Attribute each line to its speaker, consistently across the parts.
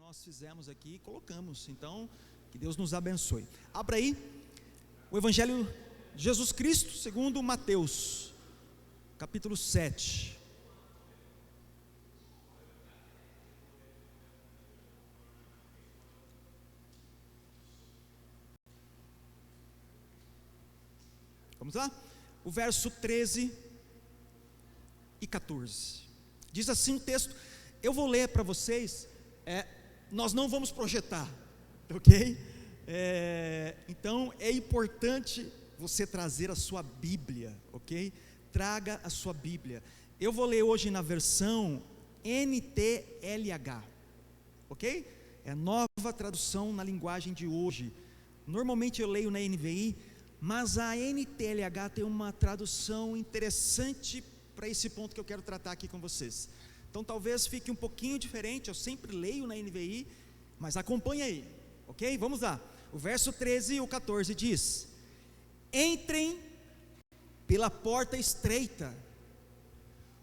Speaker 1: nós fizemos aqui e colocamos. Então, que Deus nos abençoe. Abra aí o Evangelho de Jesus Cristo segundo Mateus, capítulo 7. Vamos lá? O verso 13 e 14. Diz assim o texto, eu vou ler para vocês, nós não vamos projetar, ok? Então é importante você trazer a sua Bíblia, ok? Traga a sua Bíblia. Eu vou ler hoje na versão NTLH, ok? É a nova tradução na linguagem de hoje. Normalmente eu leio na NVI, mas a NTLH tem uma tradução interessante para esse ponto que eu quero tratar aqui com vocês. Então talvez fique um pouquinho diferente, eu sempre leio na NVI, mas acompanha aí, ok? Vamos lá, o verso 13 e o 14 diz: entrem pela porta estreita,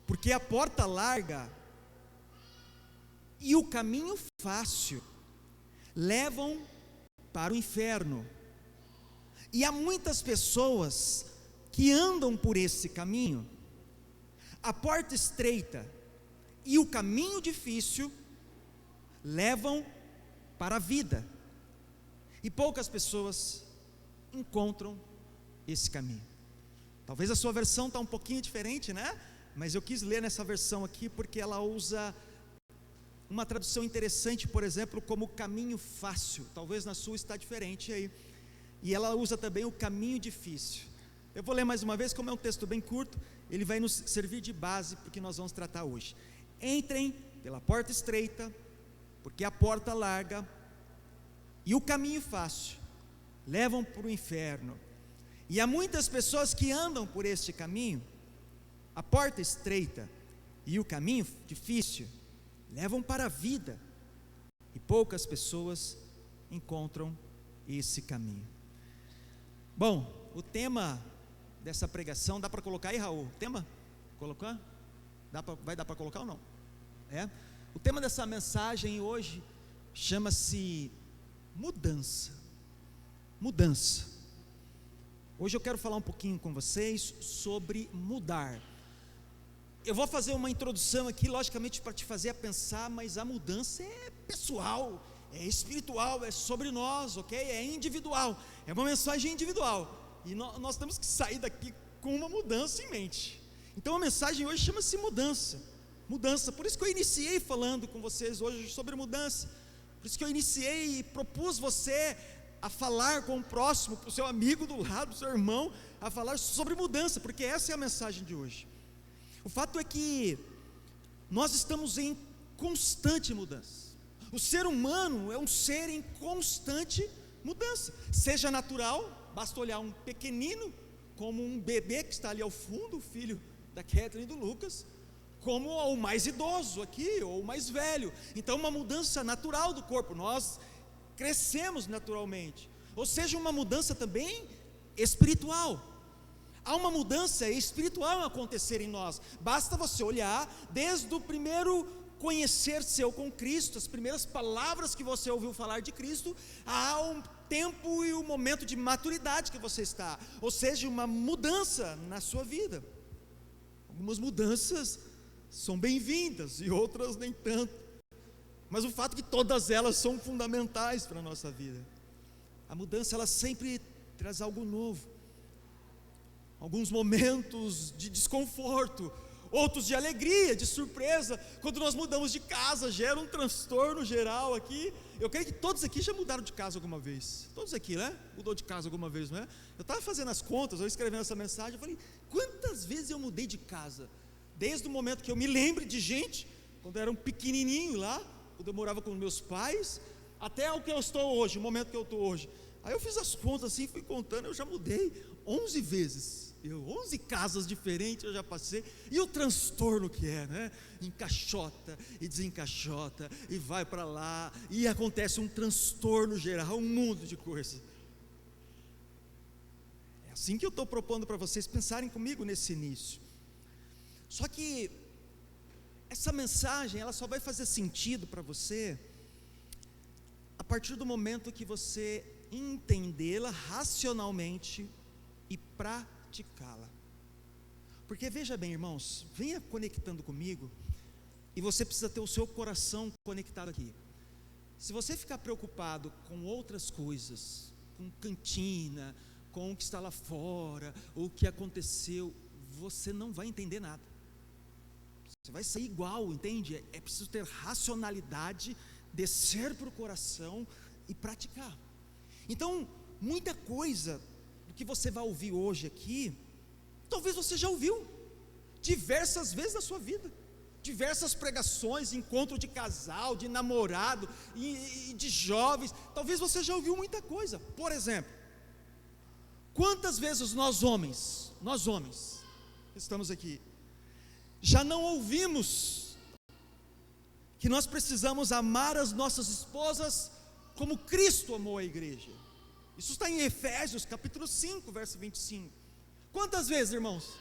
Speaker 1: porque a porta larga e o caminho fácil levam para o inferno, e há muitas pessoas que andam por esse caminho. A porta estreita e o caminho difícil levam para a vida, e poucas pessoas encontram esse caminho. Talvez a sua versão está um pouquinho diferente, né? Mas eu quis ler nessa versão aqui porque ela usa uma tradução interessante, por exemplo, como caminho fácil. Talvez na sua está diferente aí. E ela usa também o caminho difícil. Eu vou ler mais uma vez, como é um texto bem curto, ele vai nos servir de base para o que nós vamos tratar hoje. Entrem pela porta estreita, porque a porta larga e o caminho fácil levam para o inferno, e há muitas pessoas que andam por este caminho. A porta estreita e o caminho difícil levam para a vida, e poucas pessoas encontram esse caminho. Bom, o tema dessa pregação, dá para colocar aí, Raul? Tema? Colocar? Vai dar para colocar ou não? O tema dessa mensagem hoje chama-se mudança. Mudança. Hoje eu quero falar um pouquinho com vocês sobre mudar. Eu vou fazer uma introdução aqui, logicamente para te fazer a pensar, mas a mudança é pessoal, é espiritual, é sobre nós, ok? É individual, é uma mensagem individual, e nós temos que sair daqui com uma mudança em mente. Então a mensagem hoje chama-se mudança. Mudança, por isso que eu iniciei falando com vocês hoje sobre mudança, por isso que eu iniciei e propus você a falar com o próximo, para o seu amigo do lado, para o seu irmão, a falar sobre mudança, porque essa é a mensagem de hoje. O fato é que nós estamos em constante mudança. O ser humano é um ser em constante mudança, seja natural, basta olhar um pequenino, como um bebê que está ali ao fundo, o filho da Kathleen e do Lucas, como o mais idoso aqui, ou o mais velho. Então uma mudança natural do corpo, nós crescemos naturalmente, ou seja, uma mudança também espiritual. Há uma mudança espiritual a acontecer em nós, basta você olhar desde o primeiro conhecer seu com Cristo, as primeiras palavras que você ouviu falar de Cristo, há um tempo e um momento de maturidade que você está, ou seja, uma mudança na sua vida. Algumas mudanças são bem-vindas e outras nem tanto, mas o fato é que todas elas são fundamentais para a nossa vida. A mudança, ela sempre traz algo novo, alguns momentos de desconforto, outros de alegria, de surpresa. Quando nós mudamos de casa, gera um transtorno geral aqui. Eu creio que todos aqui já mudaram de casa alguma vez. Todos aqui, né? Mudou de casa alguma vez, não é? Eu estava fazendo as contas, eu escrevendo essa mensagem, eu falei, quantas vezes eu mudei de casa? Desde o momento que eu me lembre de gente, quando eu era um pequenininho lá, quando eu morava com meus pais, até o que eu estou hoje, o momento que eu estou hoje. Aí eu fiz as contas assim, fui contando, eu já mudei 11 vezes. 11 casas diferentes eu já passei, e o transtorno que é, né? Encaixota e desencaixota, e vai para lá, e acontece um transtorno geral, um mundo de coisas. É assim que eu estou propondo para vocês pensarem comigo nesse início. Só que essa mensagem, ela só vai fazer sentido para você a partir do momento que você entendê-la racionalmente e praticá-la. Porque veja bem, irmãos, venha conectando comigo, e você precisa ter o seu coração conectado aqui. Se você ficar preocupado com outras coisas, com cantina, com o que está lá fora, ou o que aconteceu, você não vai entender nada. Você vai sair igual, entende? É preciso ter racionalidade, descer para o coração e praticar. Então, muita coisa do que você vai ouvir hoje aqui, talvez você já ouviu diversas vezes na sua vida. Diversas pregações, encontro de casal, de namorado e de jovens. Talvez você já ouviu muita coisa. Por exemplo, quantas vezes nós homens estamos aqui, já não ouvimos que nós precisamos amar as nossas esposas como Cristo amou a igreja? Isso está em Efésios capítulo 5, verso 25. Quantas vezes, irmãos?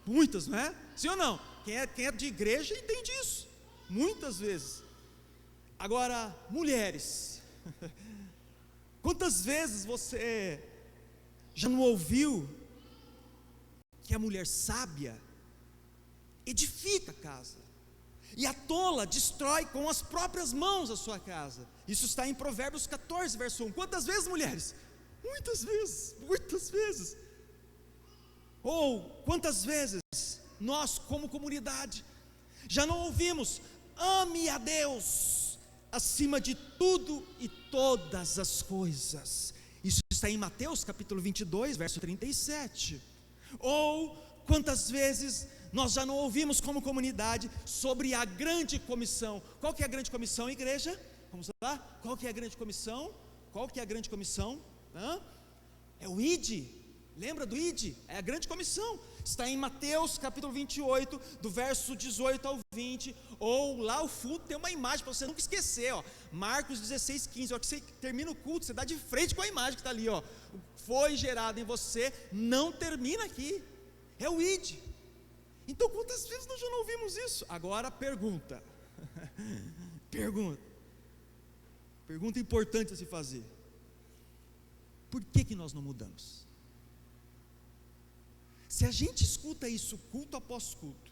Speaker 1: Muitas, não é? Sim ou não? Quem é de igreja entende isso, muitas vezes. Agora, mulheres, quantas vezes você já não ouviu que a mulher sábia edifica a casa, e a tola destrói com as próprias mãos a sua casa? Isso está em Provérbios 14, verso 1. Quantas vezes, mulheres? Muitas vezes. Ou quantas vezes nós, como comunidade, já não ouvimos: ame a Deus acima de tudo e todas as coisas? Isso está em Mateus capítulo 22, verso 37. Ou quantas vezes nós já não ouvimos como comunidade sobre a grande comissão? Qual que é a grande comissão, igreja? Vamos lá? Qual que é a grande comissão? É o ID. Lembra do ID? É a grande comissão. Está em Mateus capítulo 28, do verso 18 ao 20. Ou lá o fundo tem uma imagem para você nunca esquecer, ó. Marcos 16, 15. Ó, que você termina o culto, você dá de frente com a imagem que está ali, ó. Foi gerado em você, não termina aqui. É o ID. Então quantas vezes nós já não ouvimos isso? Agora pergunta. Pergunta importante a se fazer. Por que nós não mudamos? Se a gente escuta isso culto após culto,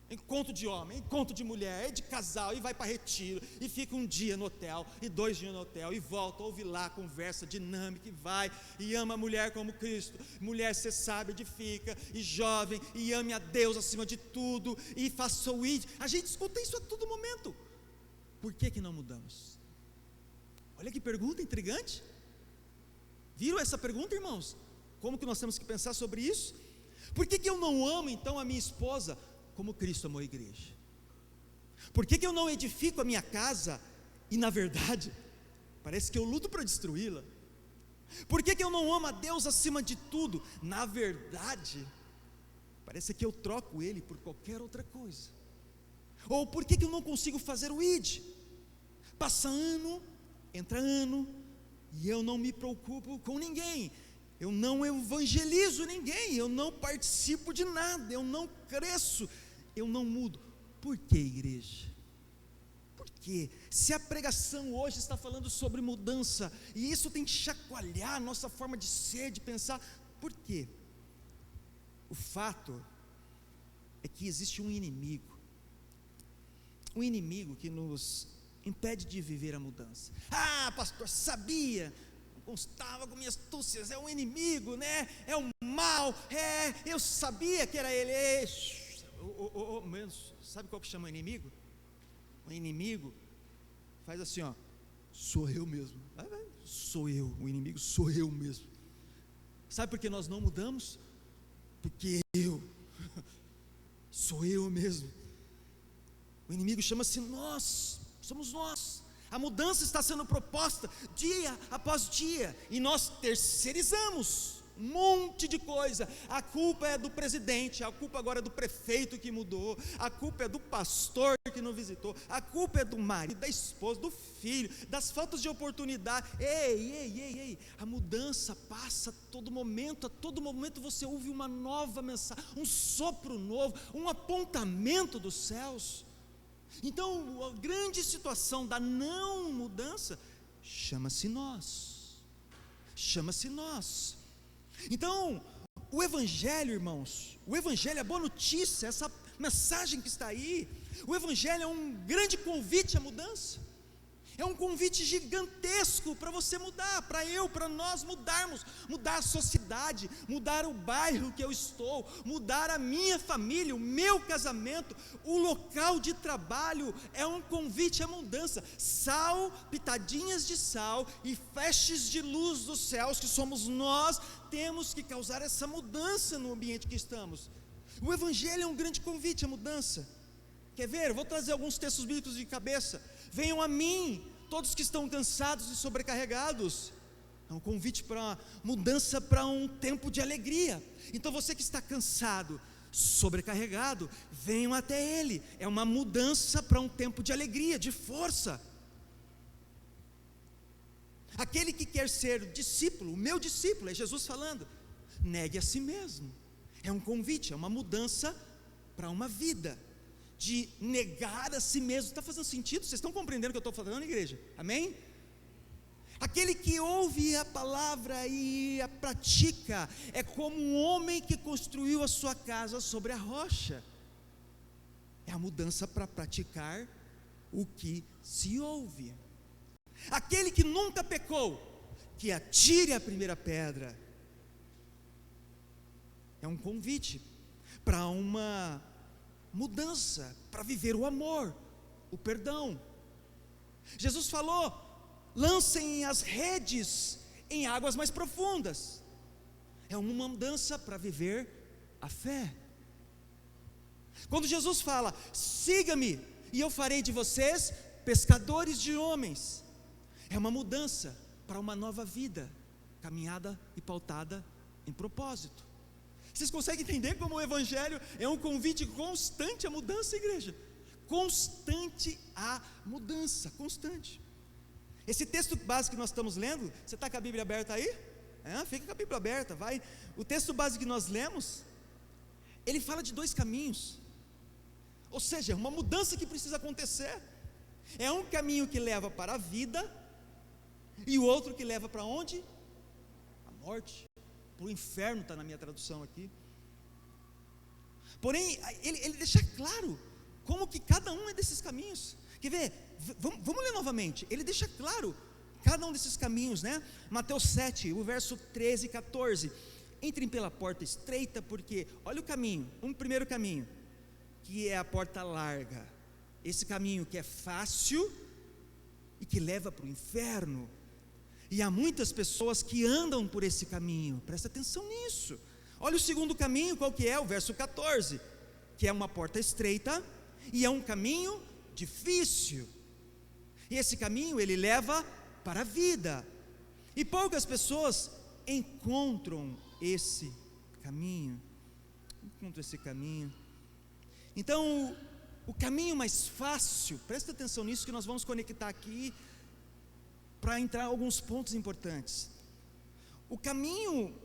Speaker 1: encontro de homem, encontro de mulher, de casal, e vai para retiro, e fica um dia no hotel, e 2 dias no hotel, e volta, ouve lá, conversa dinâmica, e vai, e ama a mulher como Cristo, mulher, você sabe, edifica, e jovem, e ame a Deus acima de tudo, e faça o ID. A gente escuta isso a todo momento. Por que não mudamos? Olha que pergunta intrigante. Viram essa pergunta, irmãos? Como que nós temos que pensar sobre isso? Por que eu não amo então a minha esposa como Cristo amou a igreja? Por que eu não edifico a minha casa e na verdade parece que eu luto para destruí-la? Por que eu não amo a Deus acima de tudo? Na verdade parece que eu troco Ele por qualquer outra coisa. Ou por que eu não consigo fazer o ID? Passa ano, entra ano, e eu não me preocupo com ninguém, eu não evangelizo ninguém, eu não participo de nada, eu não cresço, eu não mudo. Por que, igreja? Por quê? Se a pregação hoje está falando sobre mudança, e isso tem que chacoalhar a nossa forma de ser, de pensar, por quê? O fato é que existe um inimigo que nos impede de viver a mudança. Ah, pastor, sabia, constava com minhas astúcias, é um inimigo, né? É um mal, eu sabia que era ele. Menos, sabe qual que chama o inimigo? O inimigo faz assim, ó, sou eu mesmo. Sou eu, o inimigo sou eu mesmo. Sabe por que nós não mudamos? Porque sou eu mesmo. O inimigo chama-se nós, somos nós. A mudança está sendo proposta dia após dia, e nós terceirizamos um monte de coisa. A culpa é do presidente, a culpa agora é do prefeito que mudou, a culpa é do pastor que não visitou, a culpa é do marido, da esposa, do filho, das faltas de oportunidade. Ei, a mudança passa a todo momento você ouve uma nova mensagem, um sopro novo, um apontamento dos céus. Então a grande situação da não mudança chama-se nós. Chama-se nós. Então, o Evangelho, irmãos, o Evangelho, a boa notícia, essa mensagem que está aí, o Evangelho é um grande convite à mudança. É um convite gigantesco para você mudar, para nós mudarmos, mudar a sociedade, mudar o bairro que eu estou, mudar a minha família, o meu casamento, o local de trabalho. É um convite à mudança. Sal, pitadinhas de sal e feixes de luz dos céus, que somos nós, temos que causar essa mudança no ambiente que estamos. O Evangelho é um grande convite à mudança. Quer ver? Eu vou trazer alguns textos bíblicos de cabeça. Venham a mim, todos que estão cansados e sobrecarregados. É um convite para uma mudança, para um tempo de alegria. Então você que está cansado, sobrecarregado, venham até Ele. É uma mudança para um tempo de alegria, de força. Aquele que quer ser discípulo, o meu discípulo, é Jesus falando, negue a si mesmo. É um convite, é uma mudança para uma vida de negar a si mesmo. Está fazendo sentido? Vocês estão compreendendo o que eu estou falando, igreja? Amém? Aquele que ouve a palavra e a pratica é como um homem que construiu a sua casa sobre a rocha. É a mudança para praticar o que se ouve. Aquele que nunca pecou, que atire a primeira pedra. É um convite para uma mudança, para viver o amor, o perdão. Jesus falou: lancem as redes em águas mais profundas. É uma mudança para viver a fé. Quando Jesus fala: siga-me e eu farei de vocês pescadores de homens, é uma mudança para uma nova vida, caminhada e pautada em propósito. Vocês conseguem entender como o Evangelho é um convite constante à mudança, igreja? Constante à mudança, constante. Esse texto básico que nós estamos lendo, você está com a Bíblia aberta aí? Fica com a Bíblia aberta, vai. O texto básico que nós lemos, ele fala de dois caminhos. Ou seja, uma mudança que precisa acontecer. É um caminho que leva para a vida, e o outro que leva para onde? A morte. Para o inferno, está na minha tradução aqui. Porém, ele deixa claro como que cada um é desses caminhos. Quer ver? Vamos ler novamente. Ele deixa claro cada um desses caminhos, né? Mateus 7, o verso 13 e 14. Entrem pela porta estreita, porque olha o caminho, um primeiro caminho, que é a porta larga. Esse caminho que é fácil e que leva para o inferno. E há muitas pessoas que andam por esse caminho. Presta atenção nisso. Olha o segundo caminho, qual que é? O verso 14, que é uma porta estreita e é um caminho difícil. E esse caminho ele leva para a vida. E poucas pessoas encontram esse caminho. Então, o caminho mais fácil, presta atenção nisso que nós vamos conectar aqui para entrar em alguns pontos importantes. O caminho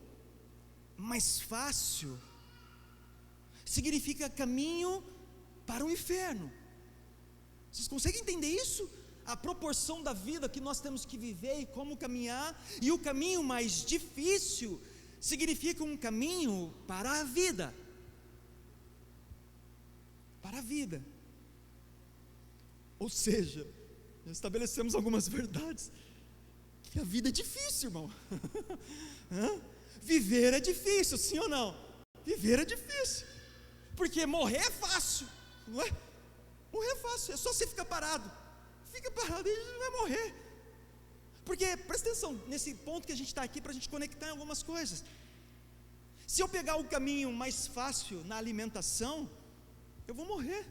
Speaker 1: mais fácil significa caminho para o inferno. Vocês conseguem entender isso? A proporção da vida que nós temos que viver e como caminhar. E o caminho mais difícil significa um caminho para a vida. Para a vida. Ou seja, já estabelecemos algumas verdades. Que a vida é difícil, irmão. Viver é difícil, sim ou não? Viver é difícil. Porque morrer é fácil, não é? Morrer é fácil, é só você ficar parado. Fica parado e vai morrer. Porque, presta atenção, nesse ponto que a gente está aqui, para a gente conectar em algumas coisas. Se eu pegar o caminho mais fácil na alimentação, eu vou morrer.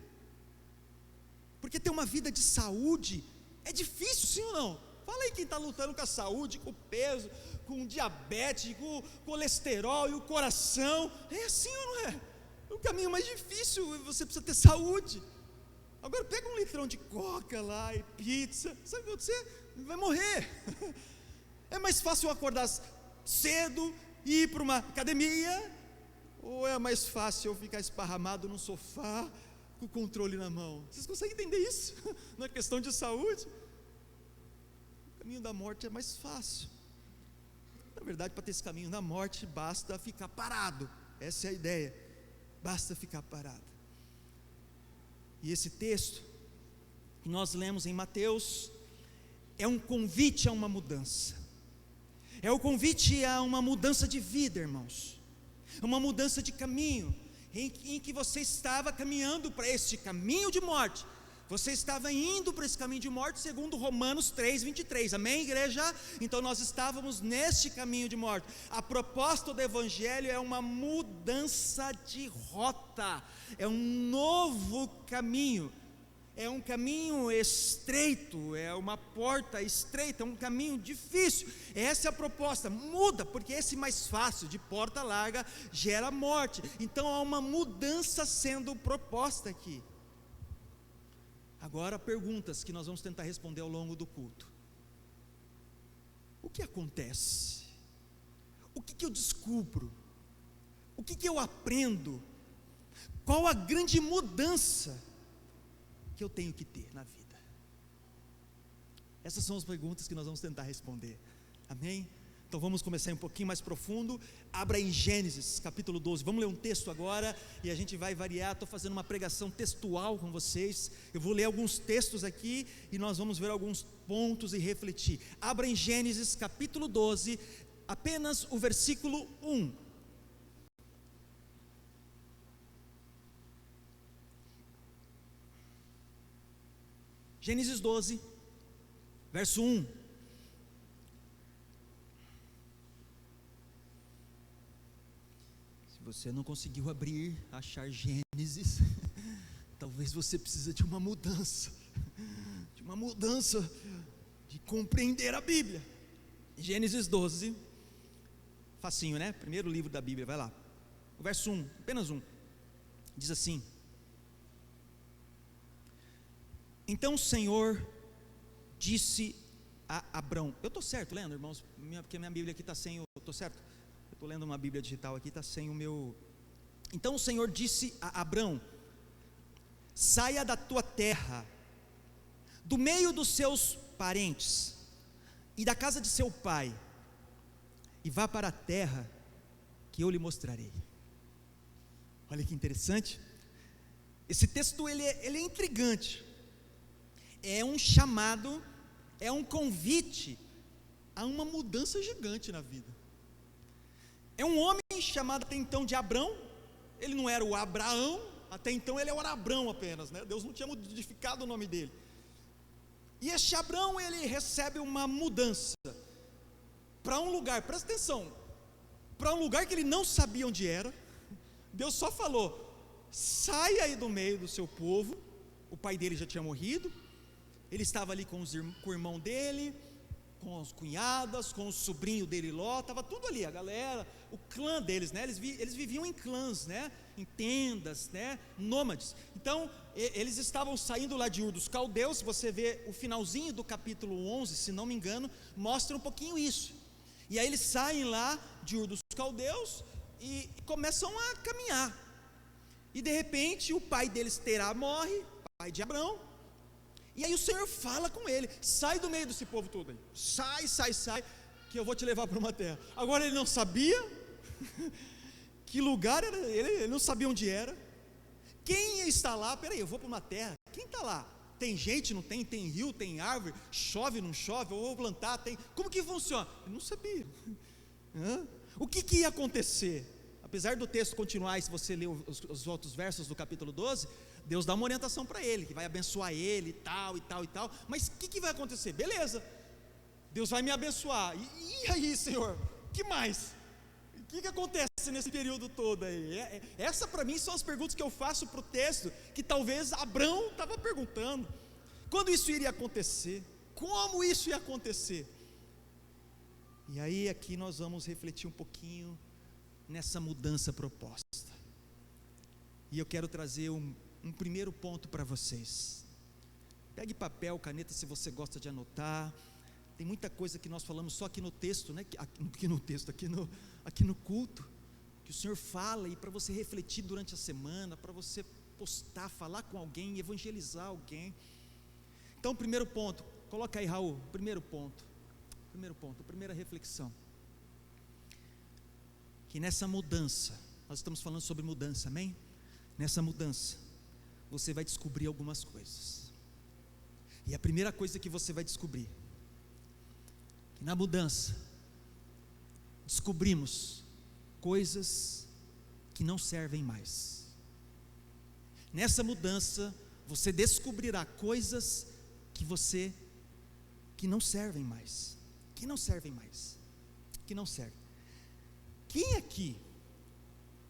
Speaker 1: Porque ter uma vida de saúde é difícil, sim ou não? Fala aí quem está lutando com a saúde, com o peso, com o diabetes, com o colesterol e o coração. É assim ou não é? O caminho mais difícil, você precisa ter saúde. Agora pega um litrão de coca lá e pizza, sabe o que vai acontecer? Vai morrer. É mais fácil eu acordar cedo e ir para uma academia, ou é mais fácil eu ficar esparramado no sofá com o controle na mão? Vocês conseguem entender isso? Não é questão de saúde? caminho da morte é mais fácil. Na verdade, para ter esse caminho da morte, basta ficar parado. Essa é a ideia, basta ficar parado. E esse texto que nós lemos em Mateus é um convite a uma mudança. É o convite a uma mudança de vida, irmãos. Uma mudança de caminho, em que você estava caminhando para este caminho de morte. Você estava indo para esse caminho de morte segundo Romanos 3:23, amém, igreja? Então nós estávamos neste caminho de morte. A proposta do Evangelho é uma mudança de rota, é um novo caminho, é um caminho estreito, é uma porta estreita, é um caminho difícil. Essa é a proposta, muda, porque esse mais fácil, de porta larga, gera morte. Então há uma mudança sendo proposta aqui. Agora, perguntas que nós vamos tentar responder ao longo do culto. O que acontece? O que eu descubro? O que eu aprendo? Qual a grande mudança que eu tenho que ter na vida? Essas são as perguntas que nós vamos tentar responder, amém? Então vamos começar um pouquinho mais profundo. Abra em Gênesis capítulo 12, vamos ler um texto agora, e a gente vai variar. Estou fazendo uma pregação textual com vocês, eu vou ler alguns textos aqui, e nós vamos ver alguns pontos e refletir. Abra em Gênesis capítulo 12, apenas o versículo 1. Gênesis 12, verso 1. Se você não conseguiu achar Gênesis, talvez você precise de uma mudança, de compreender a Bíblia. Gênesis 12, facinho, né? Primeiro livro da Bíblia, vai lá. O verso 1, apenas 1, diz assim: Então o Senhor disse a Abrão. Eu estou certo lendo, irmãos? Porque minha Bíblia aqui está sem o... Estou certo? Eu estou lendo uma Bíblia digital aqui, está sem o meu... Então o Senhor disse a Abrão: saia da tua terra, do meio dos seus parentes e da casa de seu pai, e vá para a terra que eu lhe mostrarei. Olha que interessante. Esse texto ele é intrigante. É um chamado, é um convite a uma mudança gigante na vida. É um homem chamado até então de Abrão. Ele não era o Abraão, até então ele era Abrão apenas, né? Deus não tinha modificado o nome dele. E este Abrão, ele recebe uma mudança para um lugar, presta atenção, para um lugar que ele não sabia onde era. Deus só falou: saia aí do meio do seu povo. O pai dele já tinha morrido. Ele estava ali com o irmão dele, com as cunhadas, com o sobrinho dele Ló, estava tudo ali, a galera, o clã deles, né? Eles viviam em clãs, né? Em tendas, né? Nômades. Então, eles estavam saindo lá de Ur dos Caldeus. Se você vê o finalzinho do capítulo 11, se não me engano, mostra um pouquinho isso. E aí eles saem lá de Ur dos Caldeus e começam a caminhar. E de repente o pai deles, Terá, morre, pai de Abrão. E aí o Senhor fala com ele: sai do meio desse povo todo aí, sai, que eu vou te levar para uma terra. Agora ele não sabia que lugar era, ele não sabia onde era. Quem está lá? Peraí, eu vou para uma terra, quem está lá? Tem gente, não tem? Tem rio, tem árvore, chove, não chove, eu vou plantar, tem... Como que funciona? Eu não sabia. O que ia acontecer? Apesar do texto continuar, e se você ler os outros versos do capítulo 12, Deus dá uma orientação para ele, que vai abençoar ele, e tal, mas o que vai acontecer? Beleza, Deus vai me abençoar, e aí, Senhor, que mais? O que acontece nesse período todo aí? Essa para mim são as perguntas que eu faço para o texto, que talvez Abrão estava perguntando. Quando isso iria acontecer? Como isso ia acontecer? E aí aqui nós vamos refletir um pouquinho nessa mudança proposta. E eu quero trazer um primeiro ponto para vocês. Pegue papel, caneta, se você gosta de anotar. Tem muita coisa que nós falamos só aqui no texto, né? Aqui no culto, que o Senhor fala, e para você refletir durante a semana, para você postar, falar com alguém, evangelizar alguém. Então, primeiro ponto, coloca aí, Raul, primeiro ponto: primeiro ponto, primeira reflexão, que nessa mudança, nós estamos falando sobre mudança, amém? Nessa mudança, você vai descobrir algumas coisas, e a primeira coisa que você vai descobrir, que na mudança, descobrimos coisas que não servem mais. Nessa mudança, você descobrirá coisas que não servem mais, que não servem. Quem aqui,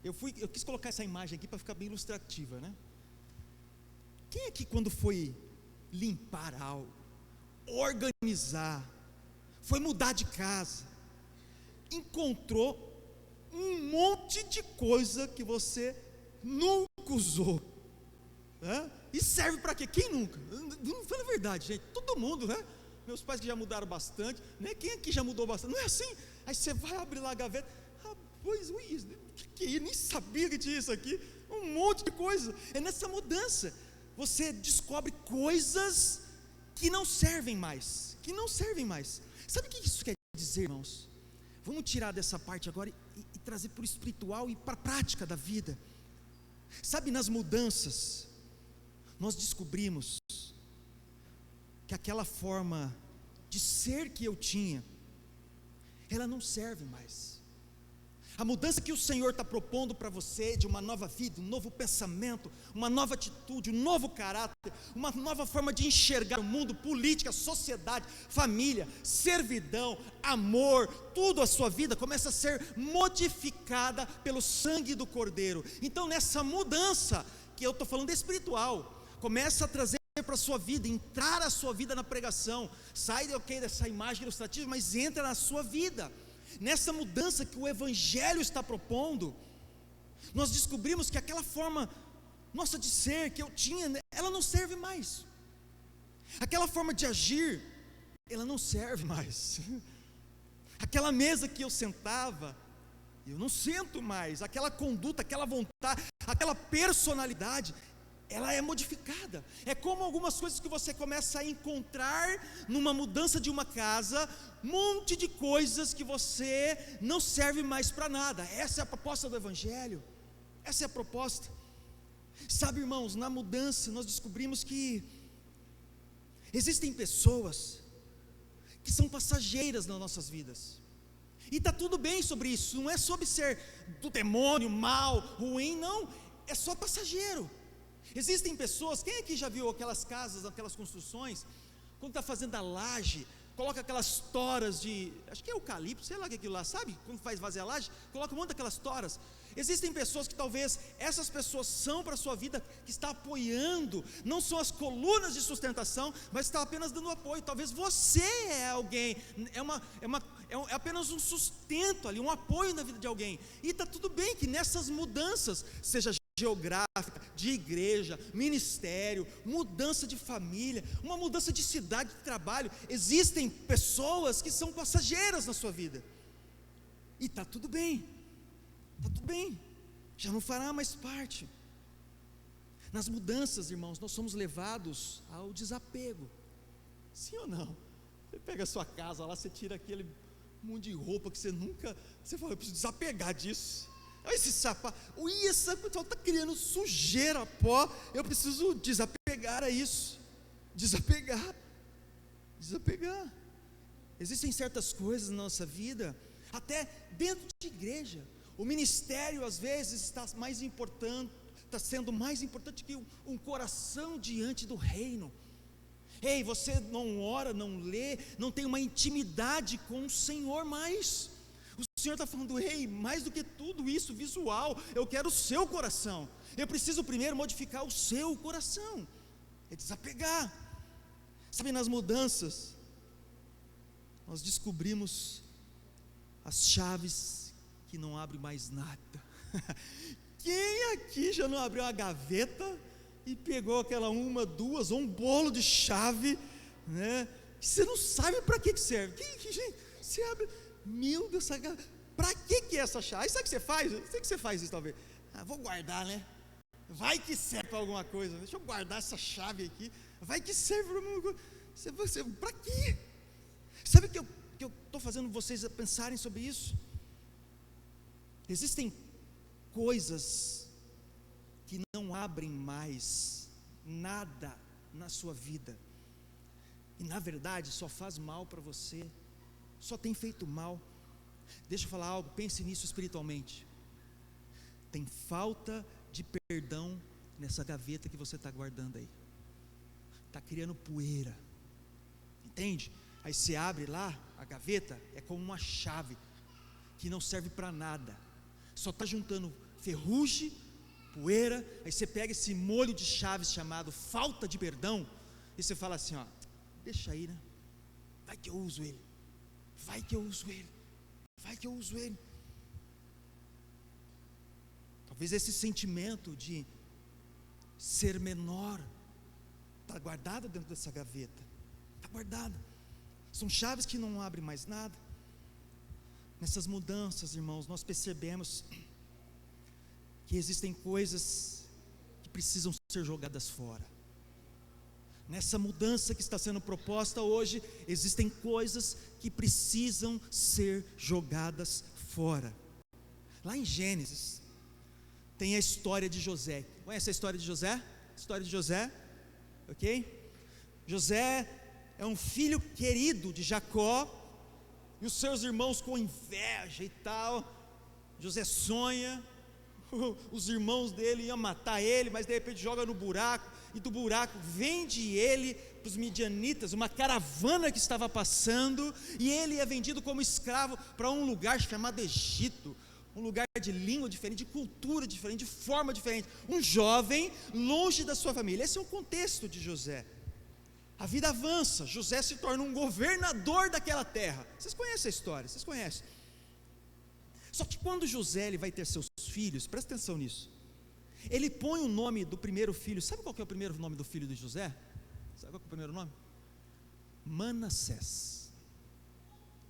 Speaker 1: eu quis colocar essa imagem aqui para ficar bem ilustrativa, né? Quem aqui, quando foi limpar algo, organizar, foi mudar de casa, encontrou um monte de coisa que você nunca usou, né? E serve para quê? Quem nunca? Não fala a verdade, gente, todo mundo, né? Meus pais que já mudaram bastante, né? Quem aqui já mudou bastante? Não é assim? Aí você vai abrir lá a gaveta, pois, o que é isso? Nem sabia que tinha isso aqui, um monte de coisa. É nessa mudança, você descobre coisas que não servem mais, Sabe o que isso quer dizer, irmãos? Vamos tirar dessa parte agora e trazer para o espiritual e para a prática da vida. Sabe, nas mudanças, nós descobrimos que aquela forma de ser que eu tinha, ela não serve mais. A mudança que o Senhor está propondo para você, de uma nova vida, um novo pensamento, uma nova atitude, um novo caráter, uma nova forma de enxergar o mundo, política, sociedade, família, servidão, amor, tudo a sua vida começa a ser modificada pelo sangue do Cordeiro. Então nessa mudança, que eu estou falando espiritual, começa a trazer para a sua vida, entrar a sua vida na pregação, sai dessa imagem ilustrativa, mas entra na sua vida. Nessa mudança que o Evangelho está propondo, nós descobrimos que aquela forma nossa de ser que eu tinha, ela não serve mais. Aquela forma de agir, ela não serve mais. Aquela mesa que eu sentava, eu não sento mais. Aquela conduta, aquela vontade, aquela personalidade, ela é modificada. É como algumas coisas que você começa a encontrar numa mudança de uma casa, monte de coisas que você não serve mais para nada. Essa é a proposta do Evangelho, essa é a proposta. Sabe, irmãos, na mudança nós descobrimos que existem pessoas que são passageiras nas nossas vidas, e está tudo bem sobre isso, não é sobre ser do demônio, mal, ruim, não, é só passageiro. Existem pessoas, quem aqui já viu aquelas casas, aquelas construções, quando está fazendo a laje, coloca aquelas toras de, acho que é eucalipto, sei lá o que é aquilo lá, sabe? Quando faz fazer a laje, coloca um monte daquelas toras. Existem pessoas que talvez, essas pessoas são para a sua vida, que está apoiando, não são as colunas de sustentação, mas está apenas dando apoio. Talvez você é alguém, é apenas um sustento ali, um apoio na vida de alguém, e está tudo bem que nessas mudanças, seja geográfica, de igreja, ministério, mudança de família, uma mudança de cidade, de trabalho, existem pessoas que são passageiras na sua vida, e está tudo bem, já não fará mais parte. Nas mudanças, irmãos, nós somos levados ao desapego, sim ou não? Você pega a sua casa lá, você tira aquele monte de roupa que você fala, eu preciso desapegar disso. Esse sapato, esse pessoal está criando sujeira, pó, eu preciso desapegar a isso, desapegar. Existem certas coisas na nossa vida, até dentro de igreja, o ministério às vezes está sendo mais importante que um coração diante do reino. Ei, você não ora, não lê, não tem uma intimidade com o Senhor mais. O Senhor está falando, ei, mais do que tudo isso visual, eu quero o seu coração. Eu preciso primeiro modificar o seu coração, é desapegar. Sabe, nas mudanças, nós descobrimos as chaves que não abrem mais nada. Quem aqui já não abriu uma gaveta e pegou aquela uma, duas, ou um bolo de chave, né? Você não sabe para que serve. Gente, você abre, meu Deus, para que é essa chave? Aí sabe o que você faz? Eu sei que você faz isso talvez. Vou guardar, né? Vai que serve para alguma coisa. Deixa eu guardar essa chave aqui. Vai que serve para alguma coisa. Para quê? Sabe o que que eu estou fazendo vocês pensarem sobre isso? Existem coisas que não abrem mais nada na sua vida, e na verdade só faz mal para você, só tem feito mal. Deixa eu falar algo, pense nisso espiritualmente. Tem falta de perdão nessa gaveta que você está guardando aí, está criando poeira, entende? Aí você abre lá, a gaveta é como uma chave, que não serve para nada, só está juntando ferrugem, poeira. Aí você pega esse molho de chaves chamado falta de perdão, e você fala assim, ó, deixa aí, né? Vai que eu uso ele, vai que eu uso ele, vai que eu uso ele. Talvez esse sentimento de ser menor está guardado dentro dessa gaveta, está guardado. São chaves que não abrem mais nada. Nessas mudanças, irmãos, nós percebemos que existem coisas que precisam ser jogadas fora. Nessa mudança que está sendo proposta hoje, existem coisas que precisam ser jogadas fora. Lá em Gênesis, tem a história de José. Conhece a história de José? História de José, ok? José é um filho querido de Jacó, e os seus irmãos com inveja e tal. José sonha, os irmãos dele iam matar ele, mas de repente joga no buraco, e do buraco vende ele para os midianitas, uma caravana que estava passando, e ele é vendido como escravo para um lugar chamado Egito, um lugar de língua diferente, de cultura diferente, de forma diferente, um jovem longe da sua família. Esse é o contexto de José. A vida avança, José se torna um governador daquela terra. Vocês conhecem a história, vocês conhecem. Só que quando José ele vai ter seus filhos, presta atenção nisso, ele põe o nome do primeiro filho. Sabe qual que é o primeiro nome do filho de José? Sabe qual que é o primeiro nome? Manassés.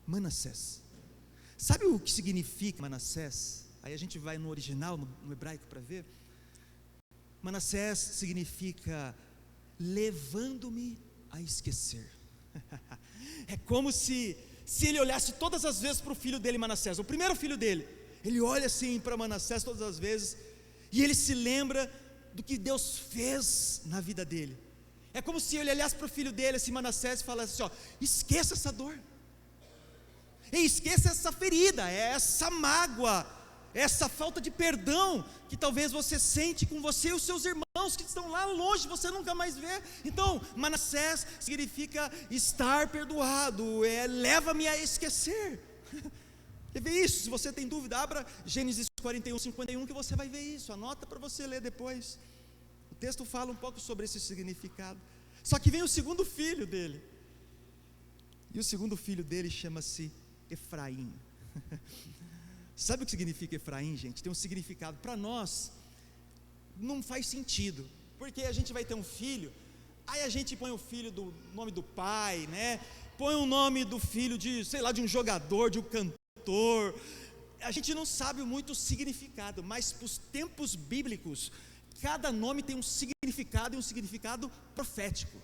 Speaker 1: Manassés. Sabe o que significa Manassés? Aí a gente vai no original, no hebraico, para ver. Manassés significa levando-me a esquecer. É como se ele olhasse todas as vezes para o filho dele, Manassés, o primeiro filho dele. Ele olha assim para Manassés todas as vezes, e ele se lembra do que Deus fez na vida dele. É como se ele olhasse para o filho dele, assim, Manassés, e falasse assim, ó, esqueça essa dor, e esqueça essa ferida, essa mágoa, essa falta de perdão que talvez você sente com você e os seus irmãos que estão lá longe, você nunca mais vê. Então, Manassés significa estar perdoado, leva-me a esquecer. Quer ver isso? Se você tem dúvida, abra Gênesis 41, 51, que você vai ver isso, anota para você ler depois. O texto fala um pouco sobre esse significado. Só que vem o segundo filho dele, e o segundo filho dele chama-se Efraim. Sabe o que significa Efraim, gente? Tem um significado, para nós não faz sentido, porque a gente vai ter um filho, aí a gente põe o filho do nome do pai, né? Põe o nome do filho de, sei lá, de um jogador, de um cantor. A gente não sabe muito o significado, mas para os tempos bíblicos, cada nome tem um significado, e um significado profético,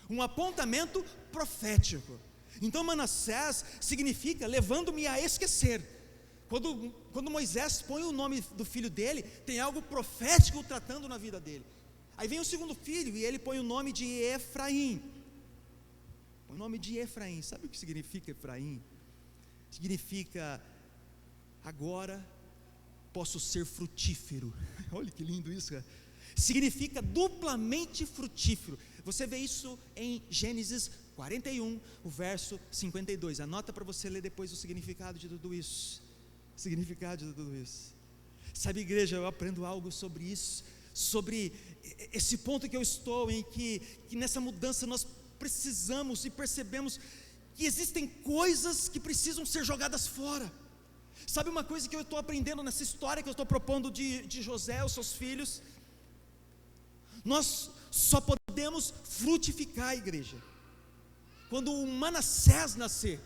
Speaker 1: um apontamento profético. Então Manassés significa levando-me a esquecer. Quando Moisés põe o nome do filho dele, tem algo profético tratando na vida dele. Aí vem o segundo filho, e ele põe o nome de Efraim. O nome de Efraim, sabe o que significa Efraim? Significa, agora posso ser frutífero. Olha que lindo isso, cara. Significa duplamente frutífero. Você vê isso em Gênesis 41, o verso 52. Anota para você ler depois o significado de tudo isso. Significado de tudo isso. Sabe, igreja, eu aprendo algo sobre isso, sobre esse ponto que eu estou, em que nessa mudança nós precisamos e percebemos que existem coisas que precisam ser jogadas fora. Sabe uma coisa que eu estou aprendendo nessa história que eu estou propondo de José, os seus filhos? Nós só podemos frutificar, igreja, quando um Manassés nascer.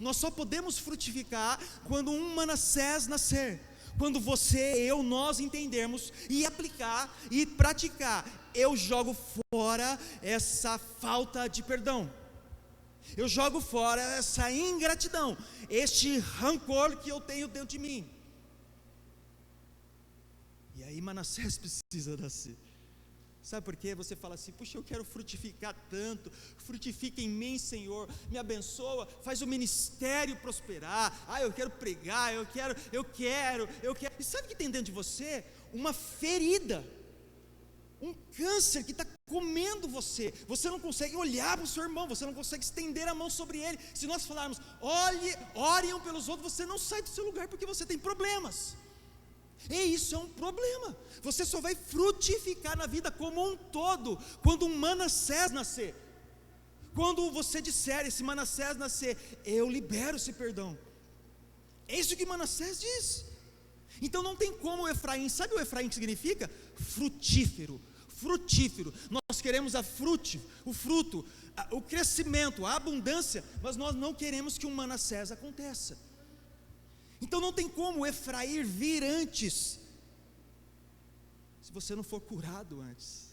Speaker 1: Nós só podemos frutificar quando um Manassés nascer. Quando você, eu, nós entendermos e aplicar e praticar. Eu jogo fora essa falta de perdão. Eu jogo fora essa ingratidão, este rancor que eu tenho dentro de mim. E aí Manassés precisa nascer. Sabe por quê? Você fala assim: puxa, eu quero frutificar tanto, frutifica em mim, Senhor, me abençoa, faz o ministério prosperar. Eu quero pregar, eu quero. E sabe o que tem dentro de você? Uma ferida, um câncer que está comendo você. Você não consegue olhar para o seu irmão, você não consegue estender a mão sobre ele. Se nós falarmos, orem um pelos outros, você não sai do seu lugar porque você tem problemas. E isso é um problema. Você só vai frutificar na vida como um todo quando um Manassés nascer. Quando você disser, esse Manassés nascer, eu libero esse perdão. É isso que Manassés diz. Então não tem como o Efraim, sabe o Efraim que significa? Frutífero. Frutífero. Nós queremos o fruto, o crescimento, a abundância, mas nós não queremos que um Manassés aconteça. Então não tem como o Efraim vir antes, se você não for curado antes.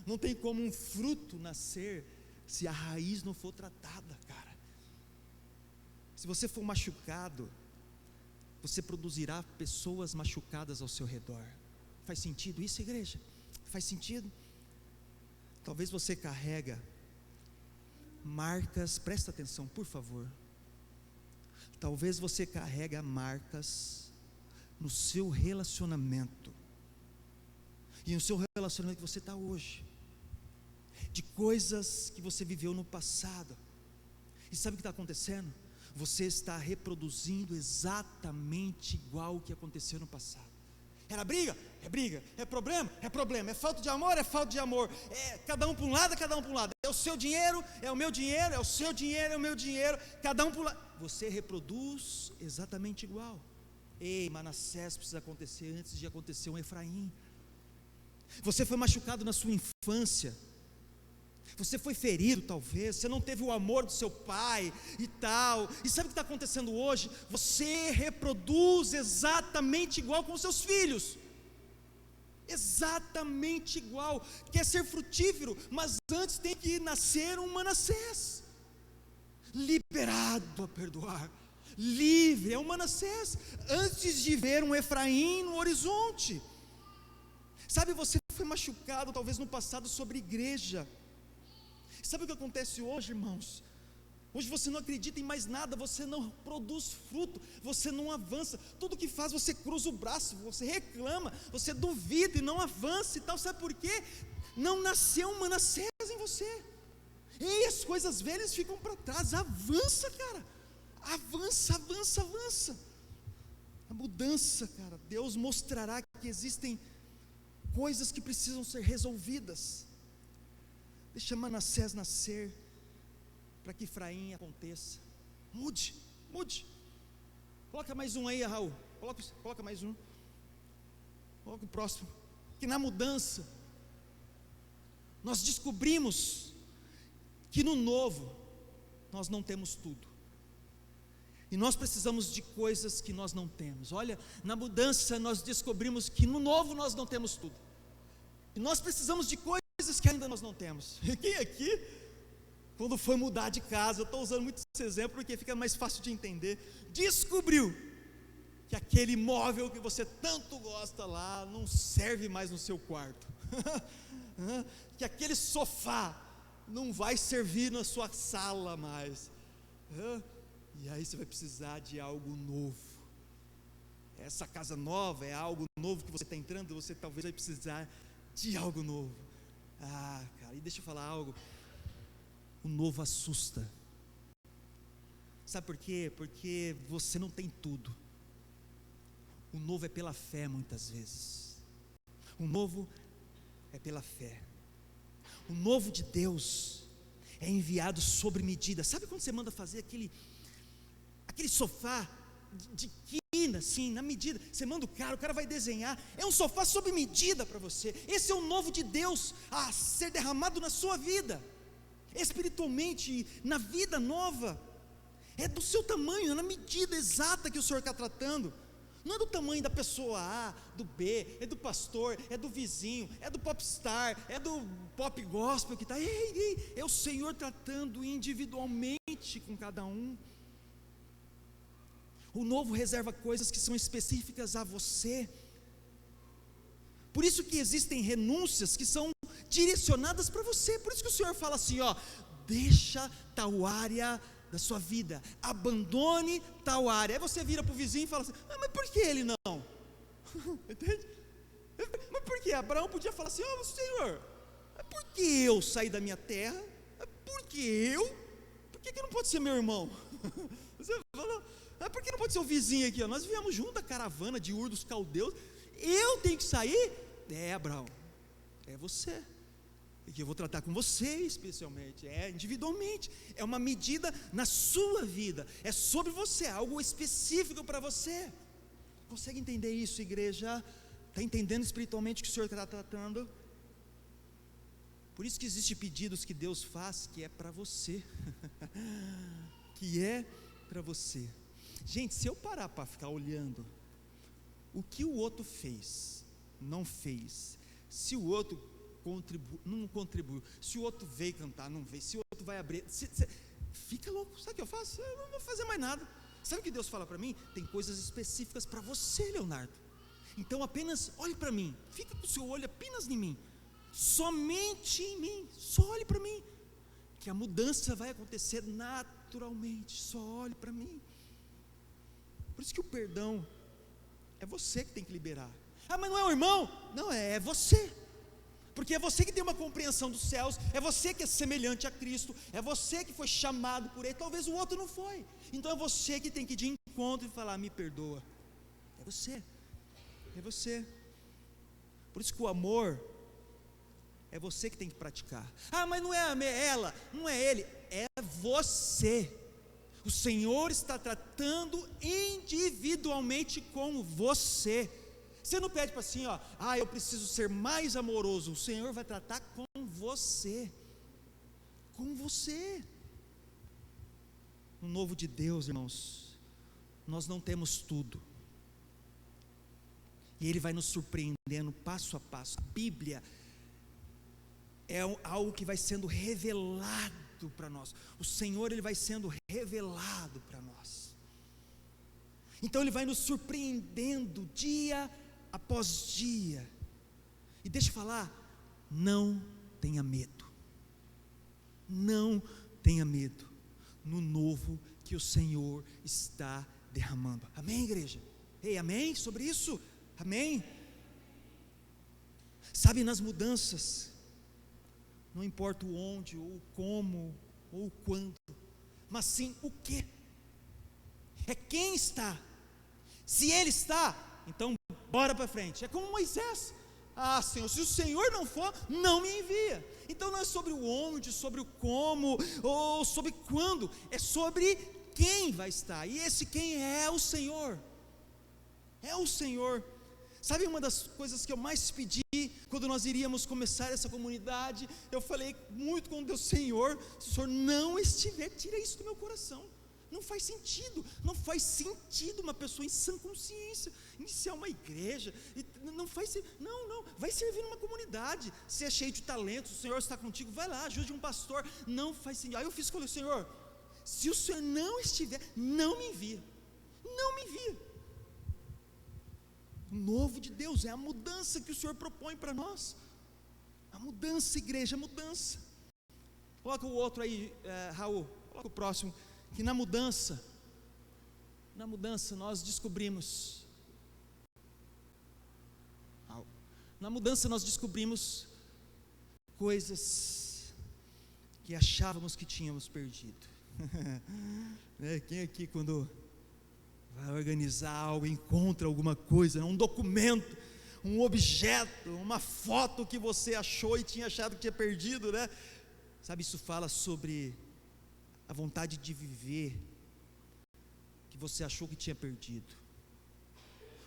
Speaker 1: Não tem como um fruto nascer, se a raiz não for tratada, cara. Se você for machucado, você produzirá pessoas machucadas ao seu redor. Faz sentido isso, igreja? Faz sentido? Talvez você carrega marcas, presta atenção, por favor. Talvez você carrega marcas no seu relacionamento, e no seu relacionamento que você está hoje, de coisas que você viveu no passado. E sabe o que está acontecendo? Você está reproduzindo exatamente igual o que aconteceu no passado. Era briga? É briga. É problema? É problema. É falta de amor? É falta de amor. É cada um para um lado, cada um para um lado. É o seu dinheiro, é o meu dinheiro, é o seu dinheiro, é o meu dinheiro, cada um para um lado. Você reproduz exatamente igual. Ei, Manassés precisa acontecer antes de acontecer um Efraim. Você foi machucado na sua infância, você foi ferido talvez, você não teve o amor do seu pai e tal, e sabe o que está acontecendo hoje? Você reproduz exatamente igual com os seus filhos, exatamente igual. Quer ser frutífero, mas antes tem que nascer um Manassés, liberado a perdoar, livre, é um Manassés, antes de ver um Efraim no horizonte. Sabe, você foi machucado talvez no passado sobre igreja. Sabe o que acontece hoje, irmãos? Hoje você não acredita em mais nada, você não produz fruto, você não avança, tudo que faz você cruza o braço, você reclama, você duvida e não avança e tal. Sabe por quê? Não nasceu um Manassés em você. E as coisas velhas ficam para trás. Avança, cara, avança. A mudança, cara, Deus mostrará que existem coisas que precisam ser resolvidas. Deixa Manassés nascer, para que Efraim aconteça. Mude. Coloca mais um aí, Raul. Coloca mais um. Coloca o próximo. Que na mudança nós descobrimos que no novo nós não temos tudo, e nós precisamos de coisas que nós não temos. Olha, na mudança nós descobrimos que no novo nós não temos tudo, e nós precisamos de coisas que ainda nós não temos. E quem aqui, quando foi mudar de casa, eu estou usando muito esse exemplo porque fica mais fácil de entender, descobriu que aquele móvel que você tanto gosta lá não serve mais no seu quarto, que aquele sofá não vai servir na sua sala mais, e aí você vai precisar de algo novo. Essa casa nova é algo novo que você está entrando, você talvez vai precisar de algo novo. Cara, e deixa eu falar algo, o novo assusta. Sabe por quê? Porque você não tem tudo. O novo é pela fé muitas vezes. O novo é pela fé. O novo de Deus é enviado sobre medida. Sabe quando você manda fazer aquele sofá de quina, assim, na medida? Você manda o cara vai desenhar. É um sofá sob medida para você. Esse é o novo de Deus a ser derramado na sua vida, espiritualmente, na vida nova. É do seu tamanho, é na medida exata que o Senhor está tratando. Não é do tamanho da pessoa A, do B, é do pastor, é do vizinho, é do popstar, é do pop gospel que está. Ei, é o Senhor tratando individualmente com cada um. O novo reserva coisas que são específicas a você. Por isso que existem renúncias que são direcionadas para você. Por isso que o Senhor fala assim, deixa tal área da sua vida, abandone tal área. Aí você vira para o vizinho e fala assim, mas por que ele não? Entende? Mas por que? Abraão podia falar assim, Senhor, por que eu saí da minha terra? Por que eu? Por que não pode ser meu irmão? Você falou, por que não pode ser o vizinho aqui? Nós viemos junto da caravana de Ur dos Caldeus, eu tenho que sair? Abraão, é você, que eu vou tratar com você especialmente, individualmente, é uma medida na sua vida, é sobre você, algo específico para você. Consegue entender isso, igreja? Está entendendo espiritualmente o que o Senhor está tratando? Por isso que existem pedidos que Deus faz, que é para você, que é para você. Gente, se eu parar para ficar olhando o que o outro fez, não fez, se o outro não contribuiu, se o outro veio cantar, não veio, se o outro vai abrir, fica louco. Sabe o que eu faço? Eu não vou fazer mais nada. Sabe o que Deus fala para mim? Tem coisas específicas para você, Leonardo, então apenas olhe para mim, fica com o seu olho apenas em mim, somente em mim, só olhe para mim, que a mudança vai acontecer naturalmente, só olhe para mim. Por isso que o perdão é você que tem que liberar. Mas não é o irmão? Não, é você, porque é você que tem uma compreensão dos céus, é você que é semelhante a Cristo, é você que foi chamado por Ele, talvez o outro não foi, então é você que tem que ir de encontro e falar, me perdoa, é você, por isso que o amor, é você que tem que praticar. Mas não é ela, não é ele, é você, o Senhor está tratando individualmente com você. Você não pede para assim, eu preciso ser mais amoroso. O Senhor vai tratar com você. No novo de Deus, irmãos, nós não temos tudo, e Ele vai nos surpreendendo passo a passo. A Bíblia é algo que vai sendo revelado para nós. O Senhor, Ele vai sendo revelado para nós. Então Ele vai nos surpreendendo dia após dia. E deixa eu falar, não tenha medo. Não tenha medo no novo que o Senhor está derramando. Amém, igreja? Amém sobre isso? Amém? Sabe, nas mudanças, não importa o onde, ou o como, ou o quando, mas sim o que. É quem está. Se Ele está, então bora para frente. É como Moisés. Senhor, se o Senhor não for, não me envia. Então não é sobre o onde, sobre o como, ou sobre quando, é sobre quem vai estar, e esse quem é o Senhor. É o Senhor. Sabe, uma das coisas que eu mais pedi quando nós iríamos começar essa comunidade, eu falei muito com Deus, Senhor, se o Senhor não estiver, tira isso do meu coração. Não faz sentido uma pessoa em sã consciência iniciar uma igreja, não, vai servir numa comunidade, se é cheio de talentos, o Senhor está contigo, vai lá, ajude um pastor, não faz sentido. Aí eu fiz com ele, Senhor, se o Senhor não estiver, não me envia. O novo de Deus é a mudança que o Senhor propõe para nós, a mudança, igreja, a mudança. Coloca o outro aí, Raul, coloca o próximo. Que na mudança nós descobrimos coisas que achávamos que tínhamos perdido. Quem aqui, quando vai organizar algo, encontra alguma coisa, um documento, um objeto, uma foto que você achou e tinha achado que tinha perdido, né? Sabe, isso fala sobre a vontade de viver que você achou que tinha perdido.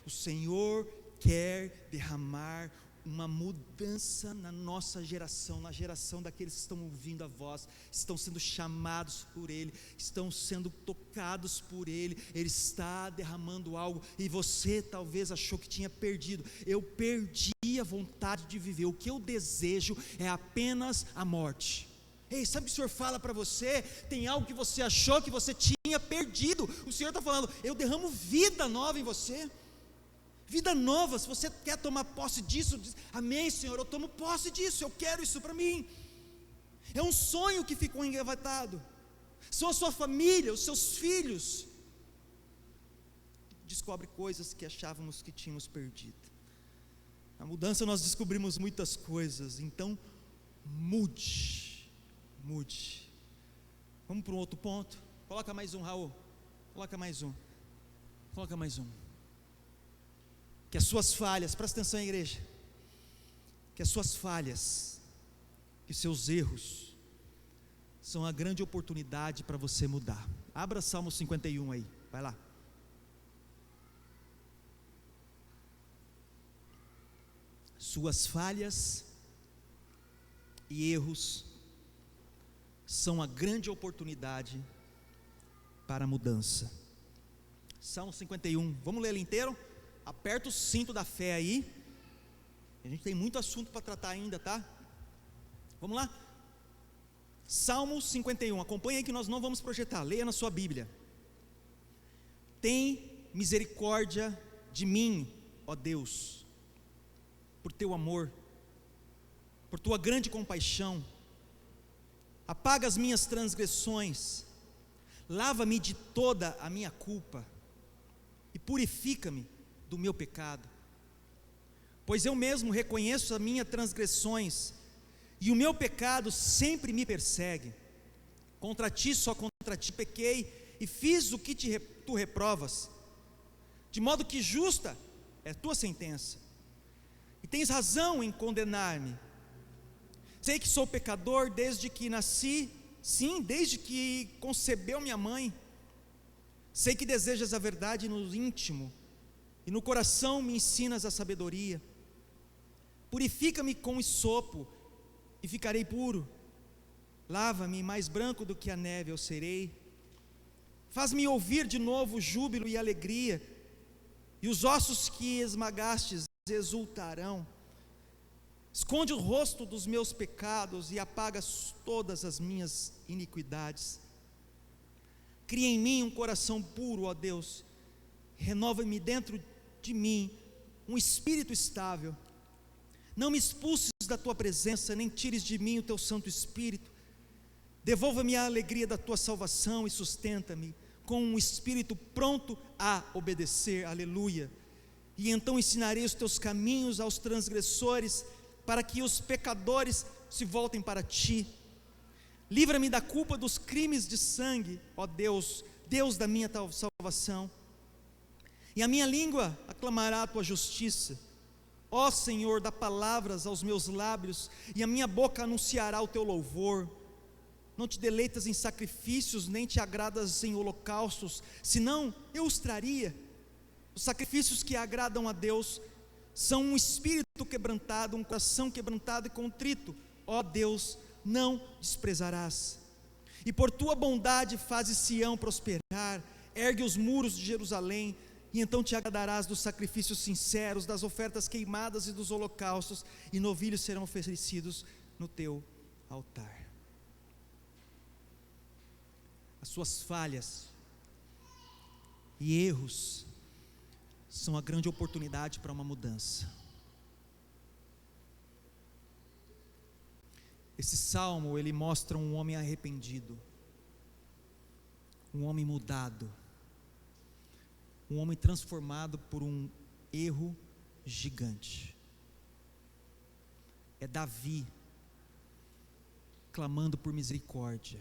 Speaker 1: O Senhor quer derramar uma mudança na nossa geração, na geração daqueles que estão ouvindo a voz, estão sendo chamados por Ele, estão sendo tocados por Ele. Ele está derramando algo, e você talvez achou que tinha perdido. Eu perdi a vontade de viver, o que eu desejo é apenas a morte. Ei, sabe o que o Senhor fala para você? Tem algo que você achou que você tinha perdido. O Senhor está falando: eu derramo vida nova em você. Vida nova. Se você quer tomar posse disso, diz: amém, Senhor, eu tomo posse disso, eu quero isso para mim. É um sonho que ficou engavetado. São a sua família, os seus filhos. Descobre coisas que achávamos que tínhamos perdido. Na mudança nós descobrimos muitas coisas. Então mude. Vamos para um outro ponto. Coloca mais um, Raul. Coloca mais um. Que as suas falhas, presta atenção, igreja, que as suas falhas, que seus erros são a grande oportunidade para você mudar. Abra Salmo 51 aí, vai lá. Suas falhas e erros são a grande oportunidade para a mudança. Salmo 51, vamos ler ele inteiro? Aperta o cinto da fé aí. A gente tem muito assunto para tratar ainda, tá? Vamos lá? Salmo 51, acompanha aí que nós não vamos projetar. Leia na sua Bíblia. Tem misericórdia de mim, ó Deus, por teu amor, por tua grande compaixão. Apaga as minhas transgressões, lava-me de toda a minha culpa e purifica-me do meu pecado, pois eu mesmo reconheço as minhas transgressões e o meu pecado sempre me persegue. Contra ti, só contra ti pequei e fiz o que tu reprovas, de modo que justa é a tua sentença e tens razão em condenar-me. Sei que sou pecador desde que nasci, sim, desde que concebeu minha mãe. Sei que desejas a verdade no íntimo, e no coração me ensinas a sabedoria. Purifica-me com esopo, e ficarei puro. Lava-me, mais branco do que a neve eu serei. Faz-me ouvir de novo júbilo e alegria, e os ossos que esmagastes exultarão. Esconde o rosto dos meus pecados e apaga todas as minhas iniquidades. Cria em mim um coração puro, ó Deus. Renova-me dentro de mim um espírito estável. Não me expulses da tua presença, nem tires de mim o teu Santo Espírito. Devolva-me a alegria da tua salvação e sustenta-me com um espírito pronto a obedecer. Aleluia. E então ensinarei os teus caminhos aos transgressores, para que os pecadores se voltem para ti. Livra-me da culpa dos crimes de sangue, ó Deus, Deus da minha salvação. E a minha língua aclamará a tua justiça. Ó Senhor, dá palavras aos meus lábios, e a minha boca anunciará o teu louvor. Não te deleitas em sacrifícios, nem te agradas em holocaustos, senão eu os traria. Os sacrifícios que agradam a Deus são um espírito quebrantado, um coração quebrantado e contrito. Ó Deus, não desprezarás. E por tua bondade fazes Sião prosperar, ergue os muros de Jerusalém, e então te agradarás dos sacrifícios sinceros, das ofertas queimadas e dos holocaustos, e novilhos serão oferecidos no teu altar. As suas falhas e erros são a grande oportunidade para uma mudança. Esse salmo, ele mostra um homem arrependido, um homem mudado, um homem transformado por um erro gigante. É Davi clamando por misericórdia,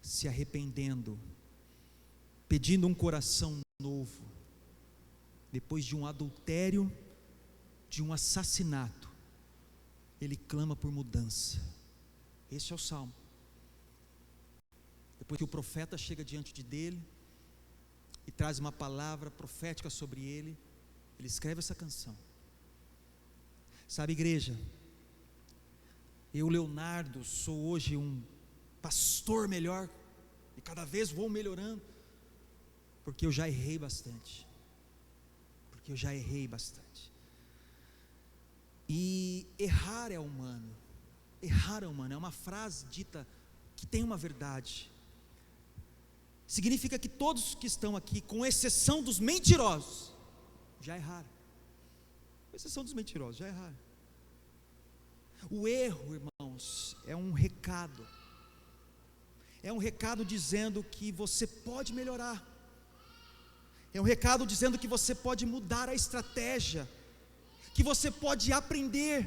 Speaker 1: se arrependendo, pedindo um coração novo, depois de um adultério, de um assassinato. Ele clama por mudança. Esse é o salmo. Depois que o profeta chega diante dele e traz uma palavra profética sobre ele, ele escreve essa canção. Sabe, igreja, eu, Leonardo, sou hoje um pastor melhor, e cada vez vou melhorando, porque eu já errei bastante, e errar é humano, é uma frase dita que tem uma verdade, significa que todos que estão aqui, com exceção dos mentirosos, já erraram, O erro, irmãos, é um recado dizendo que você pode melhorar, é um recado dizendo que você pode mudar a estratégia, que você pode aprender,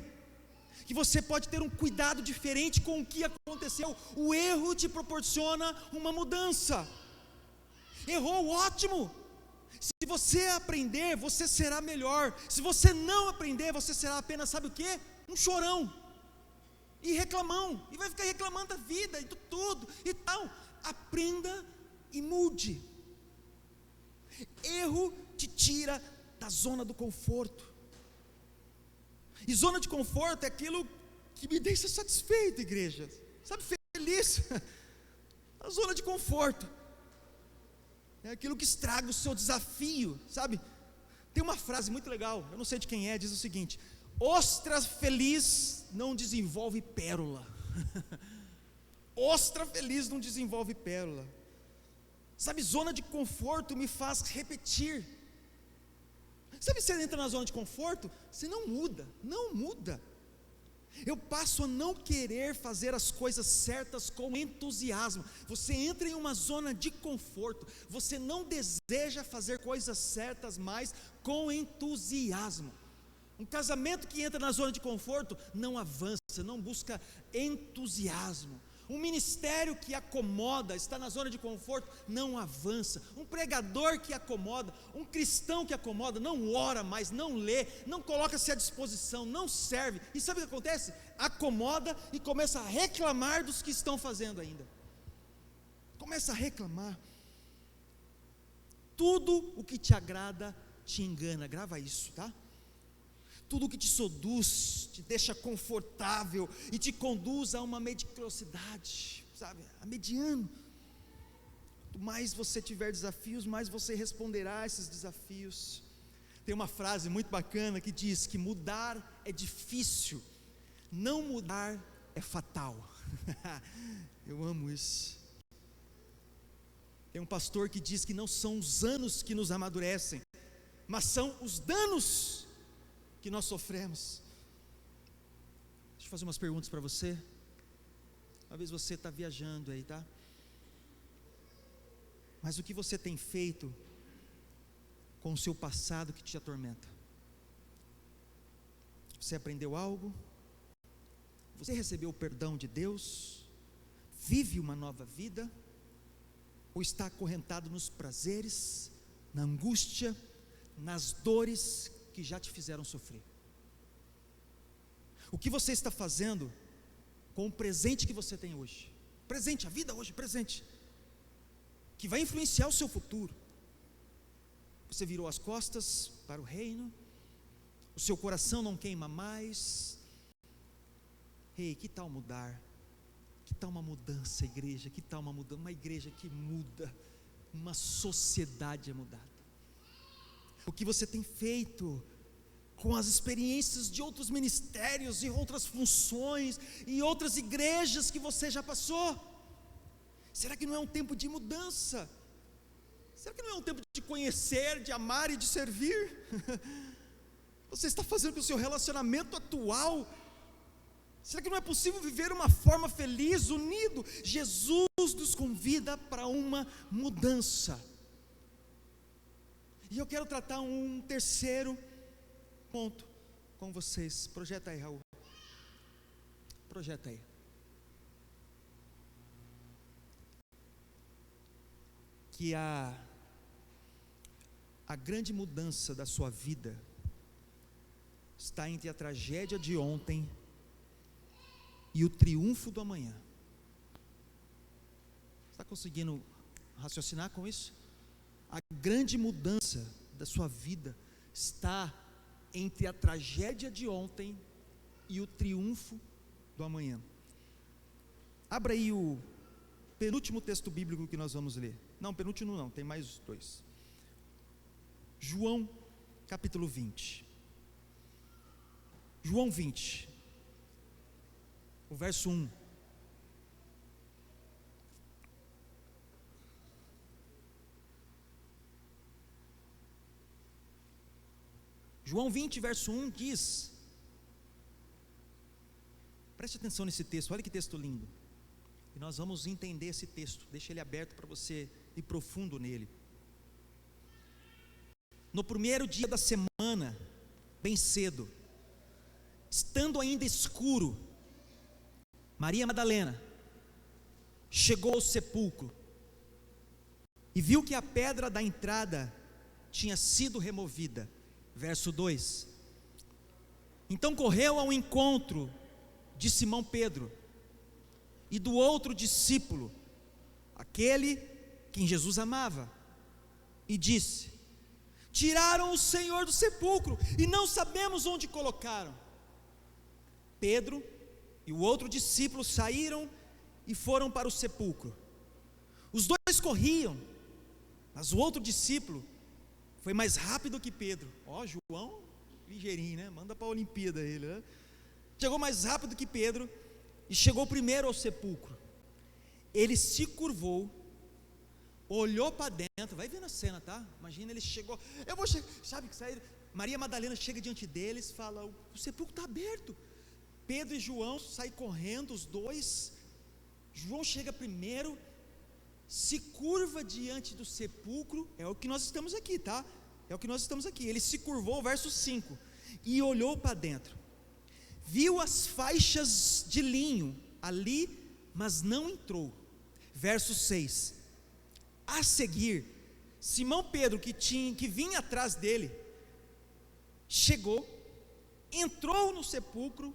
Speaker 1: que você pode ter um cuidado diferente com o que aconteceu. O erro te proporciona uma mudança. Errou, ótimo. Se você aprender, você será melhor. Se você não aprender, você será apenas, sabe o quê? Um chorão e reclamão, e vai ficar reclamando da vida e de tudo e tal. Aprenda e mude. Erro te tira da zona do conforto, e zona de conforto é aquilo que me deixa satisfeito, igreja, sabe, feliz. A zona de conforto é aquilo que estraga o seu desafio, sabe? Tem uma frase muito legal, eu não sei de quem é, diz o seguinte: ostra feliz não desenvolve pérola. Ostra feliz não desenvolve pérola. Sabe, zona de conforto me faz repetir. Sabe, você entra na zona de conforto, você não muda. Eu passo a não querer fazer as coisas certas com entusiasmo. Você entra em uma zona de conforto, você não deseja fazer coisas certas mais com entusiasmo. Um casamento que entra na zona de conforto não avança, não busca entusiasmo. Um ministério que acomoda, está na zona de conforto, não avança. Um pregador que acomoda, um cristão que acomoda, não ora mais, não lê, não coloca-se à disposição, não serve. E sabe o que acontece? Acomoda e começa a reclamar dos que estão fazendo ainda. Começa a reclamar. Tudo o que te agrada te engana, grava isso, tá? Tudo que te seduz, te deixa confortável e te conduz a uma mediocridade, sabe, a mediano. Quanto mais você tiver desafios, mais você responderá a esses desafios. Tem uma frase muito bacana que diz que mudar é difícil, não mudar é fatal. Eu amo isso. Tem um pastor que diz que não são os anos que nos amadurecem, mas são os danos que nós sofremos. Deixa eu fazer umas perguntas para você. Talvez você está viajando aí, tá? Mas o que você tem feito com o seu passado que te atormenta? Você aprendeu algo? Você recebeu o perdão de Deus? Vive uma nova vida? Ou está acorrentado nos prazeres, na angústia, nas dores que já te fizeram sofrer? O que você está fazendo com o presente que você tem hoje? Presente, a vida hoje, presente, que vai influenciar o seu futuro. Você virou as costas para o reino, o seu coração não queima mais. Ei, que tal mudar? Que tal uma mudança, igreja? Que tal uma mudança? Uma igreja que muda, uma sociedade é mudada. O que você tem feito com as experiências de outros ministérios e outras funções e outras igrejas que você já passou? Será que não é um tempo de mudança? Será que não é um tempo de conhecer, de amar e de servir? Você está fazendo com o seu relacionamento atual? Será que não é possível viver uma forma feliz, unido? Jesus nos convida para uma mudança. E eu quero tratar um terceiro ponto com vocês. Projeta aí, Raul. Projeta aí. Que a grande mudança da sua vida está entre a tragédia de ontem e o triunfo do amanhã. Está conseguindo raciocinar com isso? A grande mudança da sua vida está entre a tragédia de ontem e o triunfo do amanhã. Abra aí o penúltimo texto bíblico que nós vamos ler. Não, penúltimo não, tem mais dois. João capítulo 20. João 20, o verso 1. João 20, verso 1 diz, preste atenção nesse texto, olha que texto lindo, e nós vamos entender esse texto, deixa ele aberto para você ir profundo nele. No primeiro dia da semana, bem cedo, estando ainda escuro, Maria Madalena chegou ao sepulcro e viu que a pedra da entrada tinha sido removida. Verso 2: então correu ao encontro de Simão Pedro e do outro discípulo, aquele quem Jesus amava, e disse: tiraram o Senhor do sepulcro e não sabemos onde colocaram. Pedro e o outro discípulo saíram e foram para o sepulcro. Os dois corriam, mas o outro discípulo foi mais rápido que Pedro. João, ligeirinho, né? Manda para a Olimpíada ele, né? Chegou mais rápido que Pedro e chegou primeiro ao sepulcro. Ele se curvou, olhou para dentro, vai vendo a cena, tá? Imagina, ele chegou, eu vou chegar, sabe que saíram? Maria Madalena chega diante deles, fala: o sepulcro está aberto. Pedro e João saem correndo, os dois. João chega primeiro, se curva diante do sepulcro, é o que nós estamos aqui, tá? É o que nós estamos aqui. Ele se curvou, verso 5, e olhou para dentro, viu as faixas de linho ali, mas não entrou. Verso 6, a seguir, Simão Pedro, que vinha atrás dele, chegou, entrou no sepulcro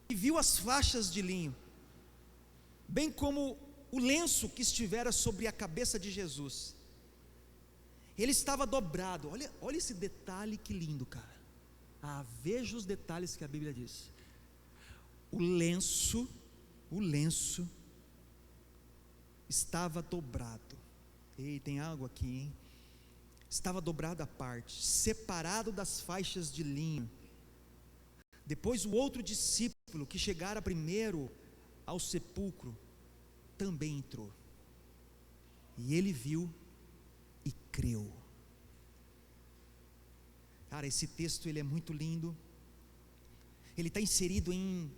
Speaker 1: e viu as faixas de linho, bem como o lenço que estivera sobre a cabeça de Jesus. Ele estava dobrado. Olha esse detalhe, que lindo, cara. Veja os detalhes que a Bíblia diz. O lenço estava dobrado. Ei, tem algo aqui, hein? Estava dobrado à parte, separado das faixas de linho. Depois o outro discípulo, que chegara primeiro ao sepulcro, também entrou, e ele viu e creu. Cara, esse texto ele é muito lindo. Ele está inserido em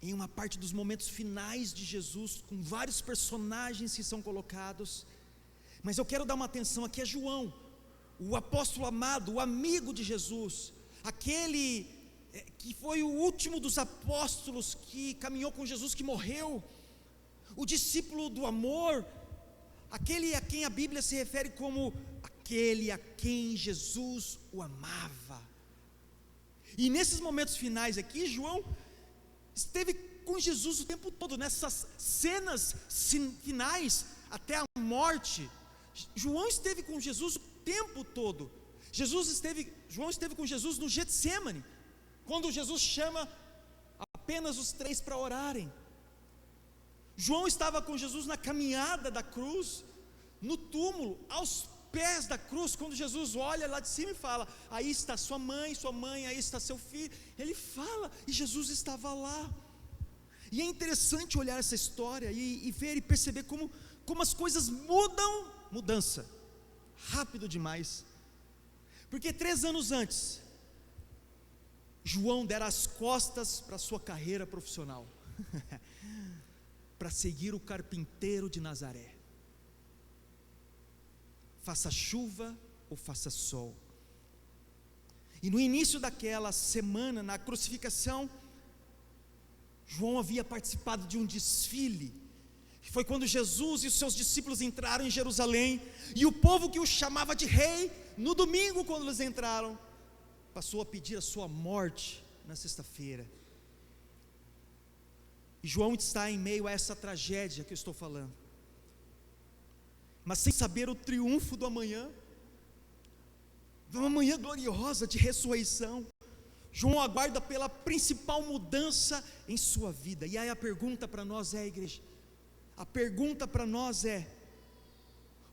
Speaker 1: uma parte dos momentos finais de Jesus, com vários personagens que são colocados. Mas eu quero dar uma atenção aqui a João, o apóstolo amado, o amigo de Jesus, aquele que foi o último dos apóstolos que caminhou com Jesus, que morreu, o discípulo do amor, aquele a quem a Bíblia se refere como aquele a quem Jesus o amava. E nesses momentos finais aqui, João esteve com Jesus o tempo todo, nessas cenas finais até a morte. João esteve com Jesus o tempo todo. João esteve com Jesus no Getsêmani, quando Jesus chama apenas os 3 para orarem. João estava com Jesus na caminhada da cruz, no túmulo, aos pés da cruz, quando Jesus olha lá de cima e fala: aí está sua mãe, aí está seu filho. Ele fala, e Jesus estava lá. E é interessante olhar essa história e ver e perceber como as coisas mudança, rápido demais. Porque 3 anos antes, João dera as costas para a sua carreira profissional, para seguir o carpinteiro de Nazaré, faça chuva ou faça sol. E no início daquela semana, na crucificação, João havia participado de um desfile. Foi quando Jesus e os seus discípulos entraram em Jerusalém, e o povo que o chamava de rei, no domingo, quando eles entraram, passou a pedir a sua morte na sexta-feira. E João está em meio a essa tragédia que eu estou falando, mas sem saber o triunfo do amanhã, de uma manhã gloriosa de ressurreição, João aguarda pela principal mudança em sua vida. E aí a pergunta para nós é, igreja, a pergunta para nós é: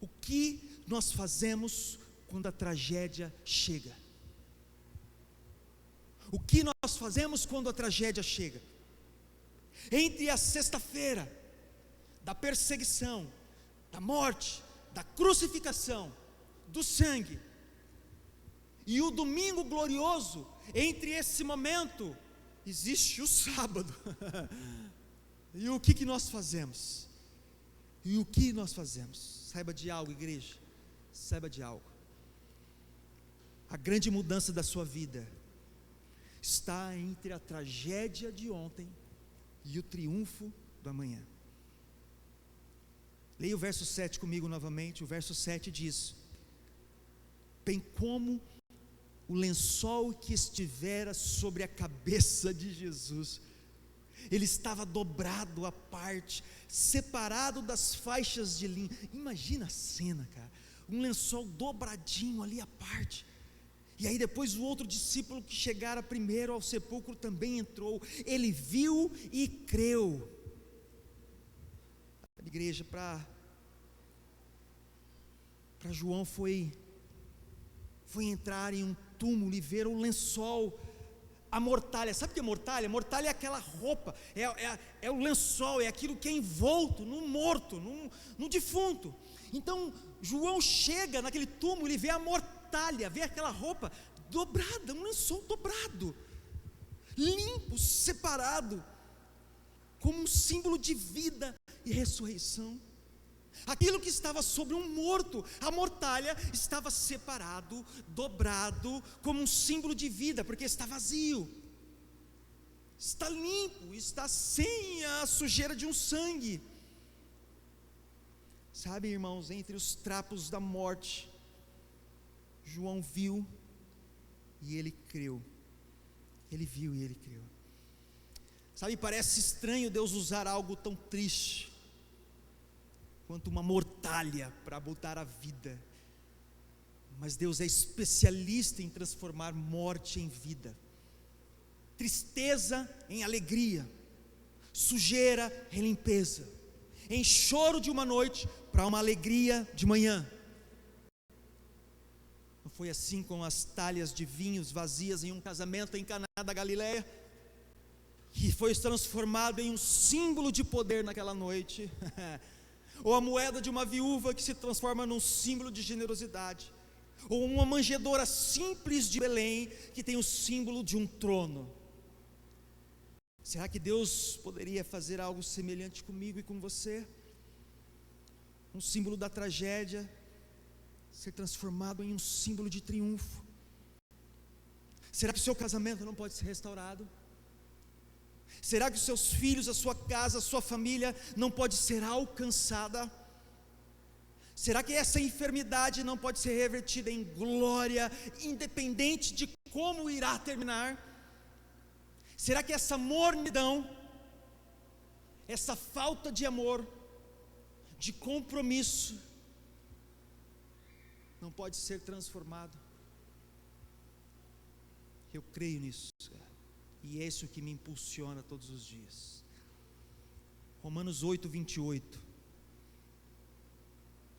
Speaker 1: o que nós fazemos quando a tragédia chega? O que nós fazemos quando a tragédia chega? Entre a sexta-feira da perseguição, da morte, da crucificação, do sangue, e o domingo glorioso, entre esse momento, existe o sábado. E o que nós fazemos? E o que nós fazemos? Saiba de algo, igreja, saiba de algo. A grande mudança da sua vida está entre a tragédia de ontem e o triunfo do amanhã. Leia o verso 7 comigo novamente. O verso 7 diz: bem como o lençol que estivera sobre a cabeça de Jesus, ele estava dobrado à parte, separado das faixas de linho. Imagina a cena, cara, um lençol dobradinho ali à parte. E aí depois o outro discípulo que chegara primeiro ao sepulcro também entrou. Ele viu e creu. A igreja, para João foi entrar em um túmulo e ver o lençol, a mortalha. Sabe o que é mortalha? Mortalha é aquela roupa, é o lençol, é aquilo que é envolto no morto, no defunto. Então João chega naquele túmulo e vê a mortalha, vê aquela roupa dobrada, um lençol dobrado, limpo, separado, como um símbolo de vida e ressurreição. Aquilo que estava sobre um morto, a mortalha, estava separado, dobrado, como um símbolo de vida, porque está vazio, está limpo, está sem a sujeira de um sangue. Sabe, irmãos, entre os trapos da morte, João viu e ele creu. Ele viu e ele creu. Sabe, parece estranho Deus usar algo tão triste quanto uma mortalha para botar a vida, mas Deus é especialista em transformar morte em vida, tristeza em alegria, sujeira em limpeza, em choro de uma noite para uma alegria de manhã. Não foi assim com as talhas de vinhos vazias em um casamento em Caná da Galileia, que foi transformado em um símbolo de poder naquela noite? Ou a moeda de uma viúva que se transforma num símbolo de generosidade, ou uma manjedoura simples de Belém que tem o símbolo de um trono. Será que Deus poderia fazer algo semelhante comigo e com você? Um símbolo da tragédia ser transformado em um símbolo de triunfo. Será que o seu casamento não pode ser restaurado? Será que os seus filhos, a sua casa, a sua família não pode ser alcançada? Será que essa enfermidade não pode ser revertida em glória, independente de como irá terminar? Será que essa mornidão, essa falta de amor, de compromisso, não pode ser transformado? Eu creio nisso, e é isso que me impulsiona todos os dias. Romanos 8, 28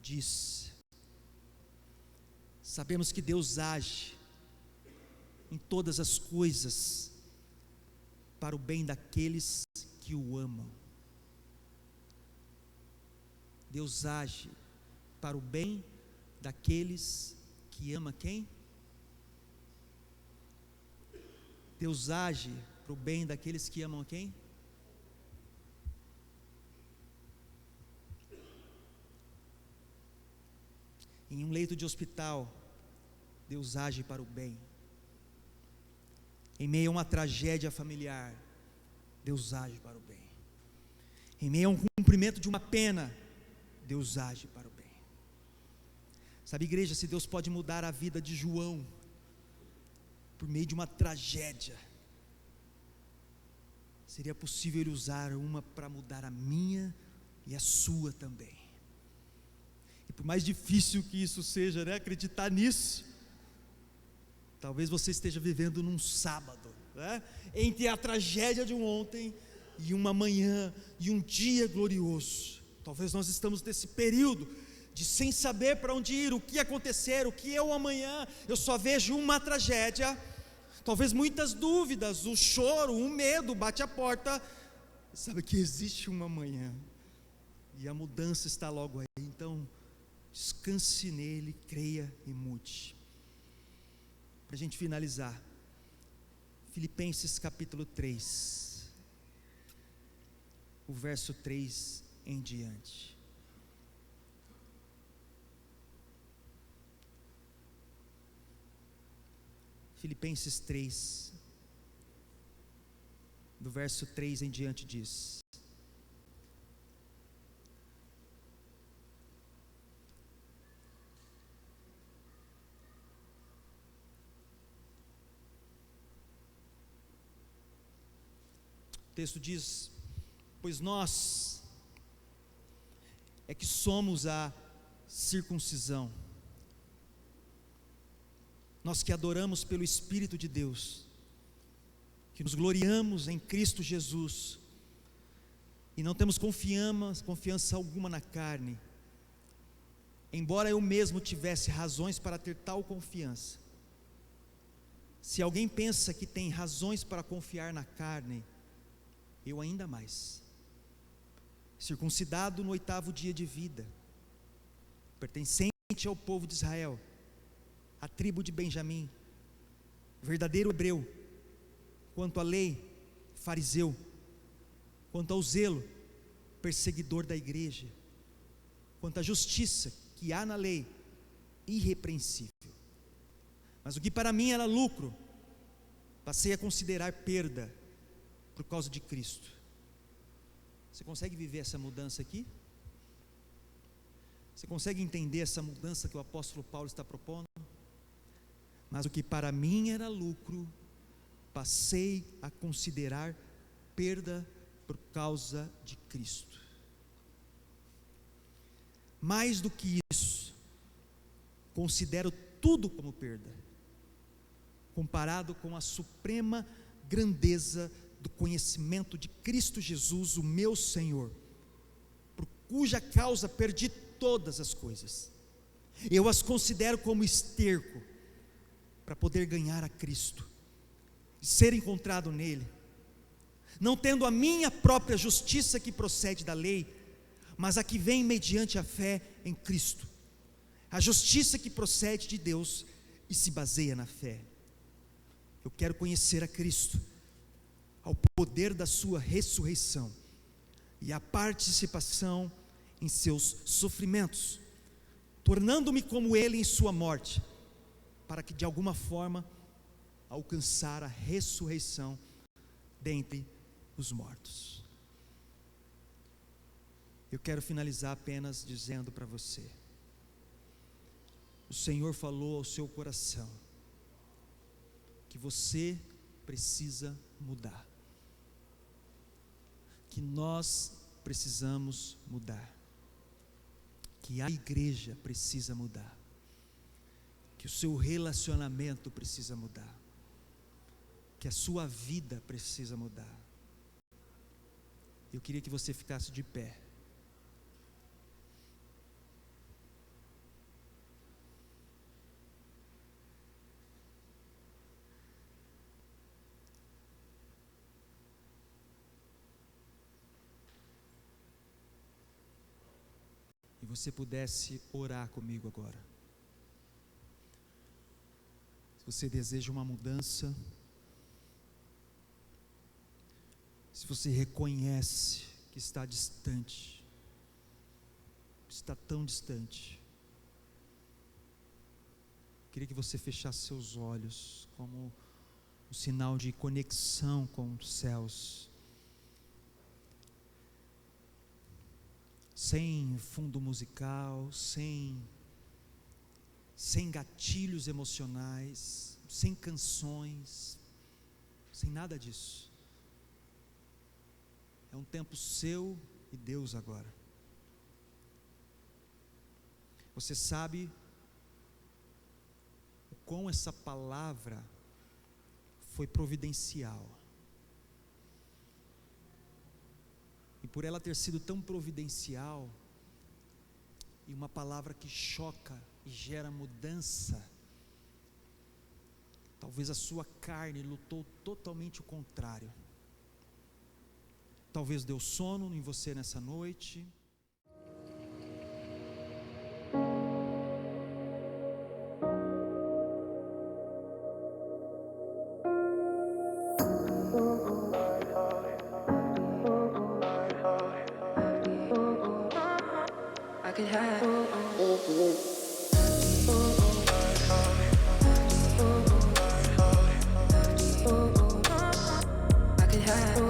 Speaker 1: diz: sabemos que Deus age em todas as coisas para o bem daqueles que o amam. Deus age para o bem daqueles que amam quem? Deus age para o bem daqueles que amam quem? Em um leito de hospital, Deus age para o bem. Em meio a uma tragédia familiar, Deus age para o bem. Em meio a um cumprimento de uma pena, Deus age para o bem. Sabe, igreja, se Deus pode mudar a vida de João por meio de uma tragédia, seria possível Ele usar uma para mudar a minha e a sua também. E por mais difícil que isso seja, né, acreditar nisso, Talvez você esteja vivendo num sábado, né? Entre a tragédia de um ontem e uma manhã e um dia glorioso. Talvez nós estamos nesse período de sem saber para onde ir, o que acontecer, o que é o amanhã. Eu só vejo uma tragédia, talvez muitas dúvidas, o choro, o medo bate a porta. Sabe que existe uma manhã e a mudança está logo aí. Então descanse nele, creia e mude. Para a gente finalizar, Filipenses capítulo 3, o verso 3 em diante. Filipenses 3, do verso 3 em diante diz: o texto diz: pois nós é que somos a circuncisão, nós que adoramos pelo Espírito de Deus, que nos gloriamos em Cristo Jesus, e não temos confiança alguma na carne, embora eu mesmo tivesse razões para ter tal confiança. Se alguém pensa que tem razões para confiar na carne, eu ainda mais. Circuncidado no 8º dia de vida, pertencente ao povo de Israel, a tribo de Benjamim, verdadeiro hebreu, quanto à lei, fariseu, quanto ao zelo, perseguidor da igreja, quanto à justiça que há na lei, irrepreensível. Mas o que para mim era lucro, passei a considerar perda por causa de Cristo. Você consegue viver essa mudança aqui? Você consegue entender essa mudança que o apóstolo Paulo está propondo? Mas o que para mim era lucro, passei a considerar perda por causa de Cristo. Mais do que isso, considero tudo como perda, comparado com a suprema grandeza do conhecimento de Cristo Jesus, o meu Senhor, por cuja causa perdi todas as coisas. Eu as considero como esterco, para poder ganhar a Cristo, ser encontrado nele, não tendo a minha própria justiça que procede da lei, mas a que vem mediante a fé em Cristo, a justiça que procede de Deus e se baseia na fé. Eu quero conhecer a Cristo, ao poder da sua ressurreição e a participação em seus sofrimentos, tornando-me como ele em sua morte, para que de alguma forma alcançar a ressurreição dentre os mortos. Eu quero finalizar apenas dizendo para você: o Senhor falou ao seu coração que você precisa mudar, que nós precisamos mudar, que a igreja precisa mudar, que o seu relacionamento precisa mudar, que a sua vida precisa mudar. Eu queria que você ficasse de pé. E você pudesse orar comigo agora. Você deseja uma mudança, se você reconhece que está distante, está tão distante, queria que você fechasse seus olhos como um sinal de conexão com os céus, sem fundo musical, sem gatilhos emocionais, sem canções, sem nada disso. É um tempo seu e Deus agora. Você sabe o quão essa palavra foi providencial. E por ela ter sido tão providencial, e uma palavra que choca e gera mudança, talvez a sua carne lutou totalmente o contrário. Talvez deu sono em você nessa noite.
Speaker 2: I could have. I could have.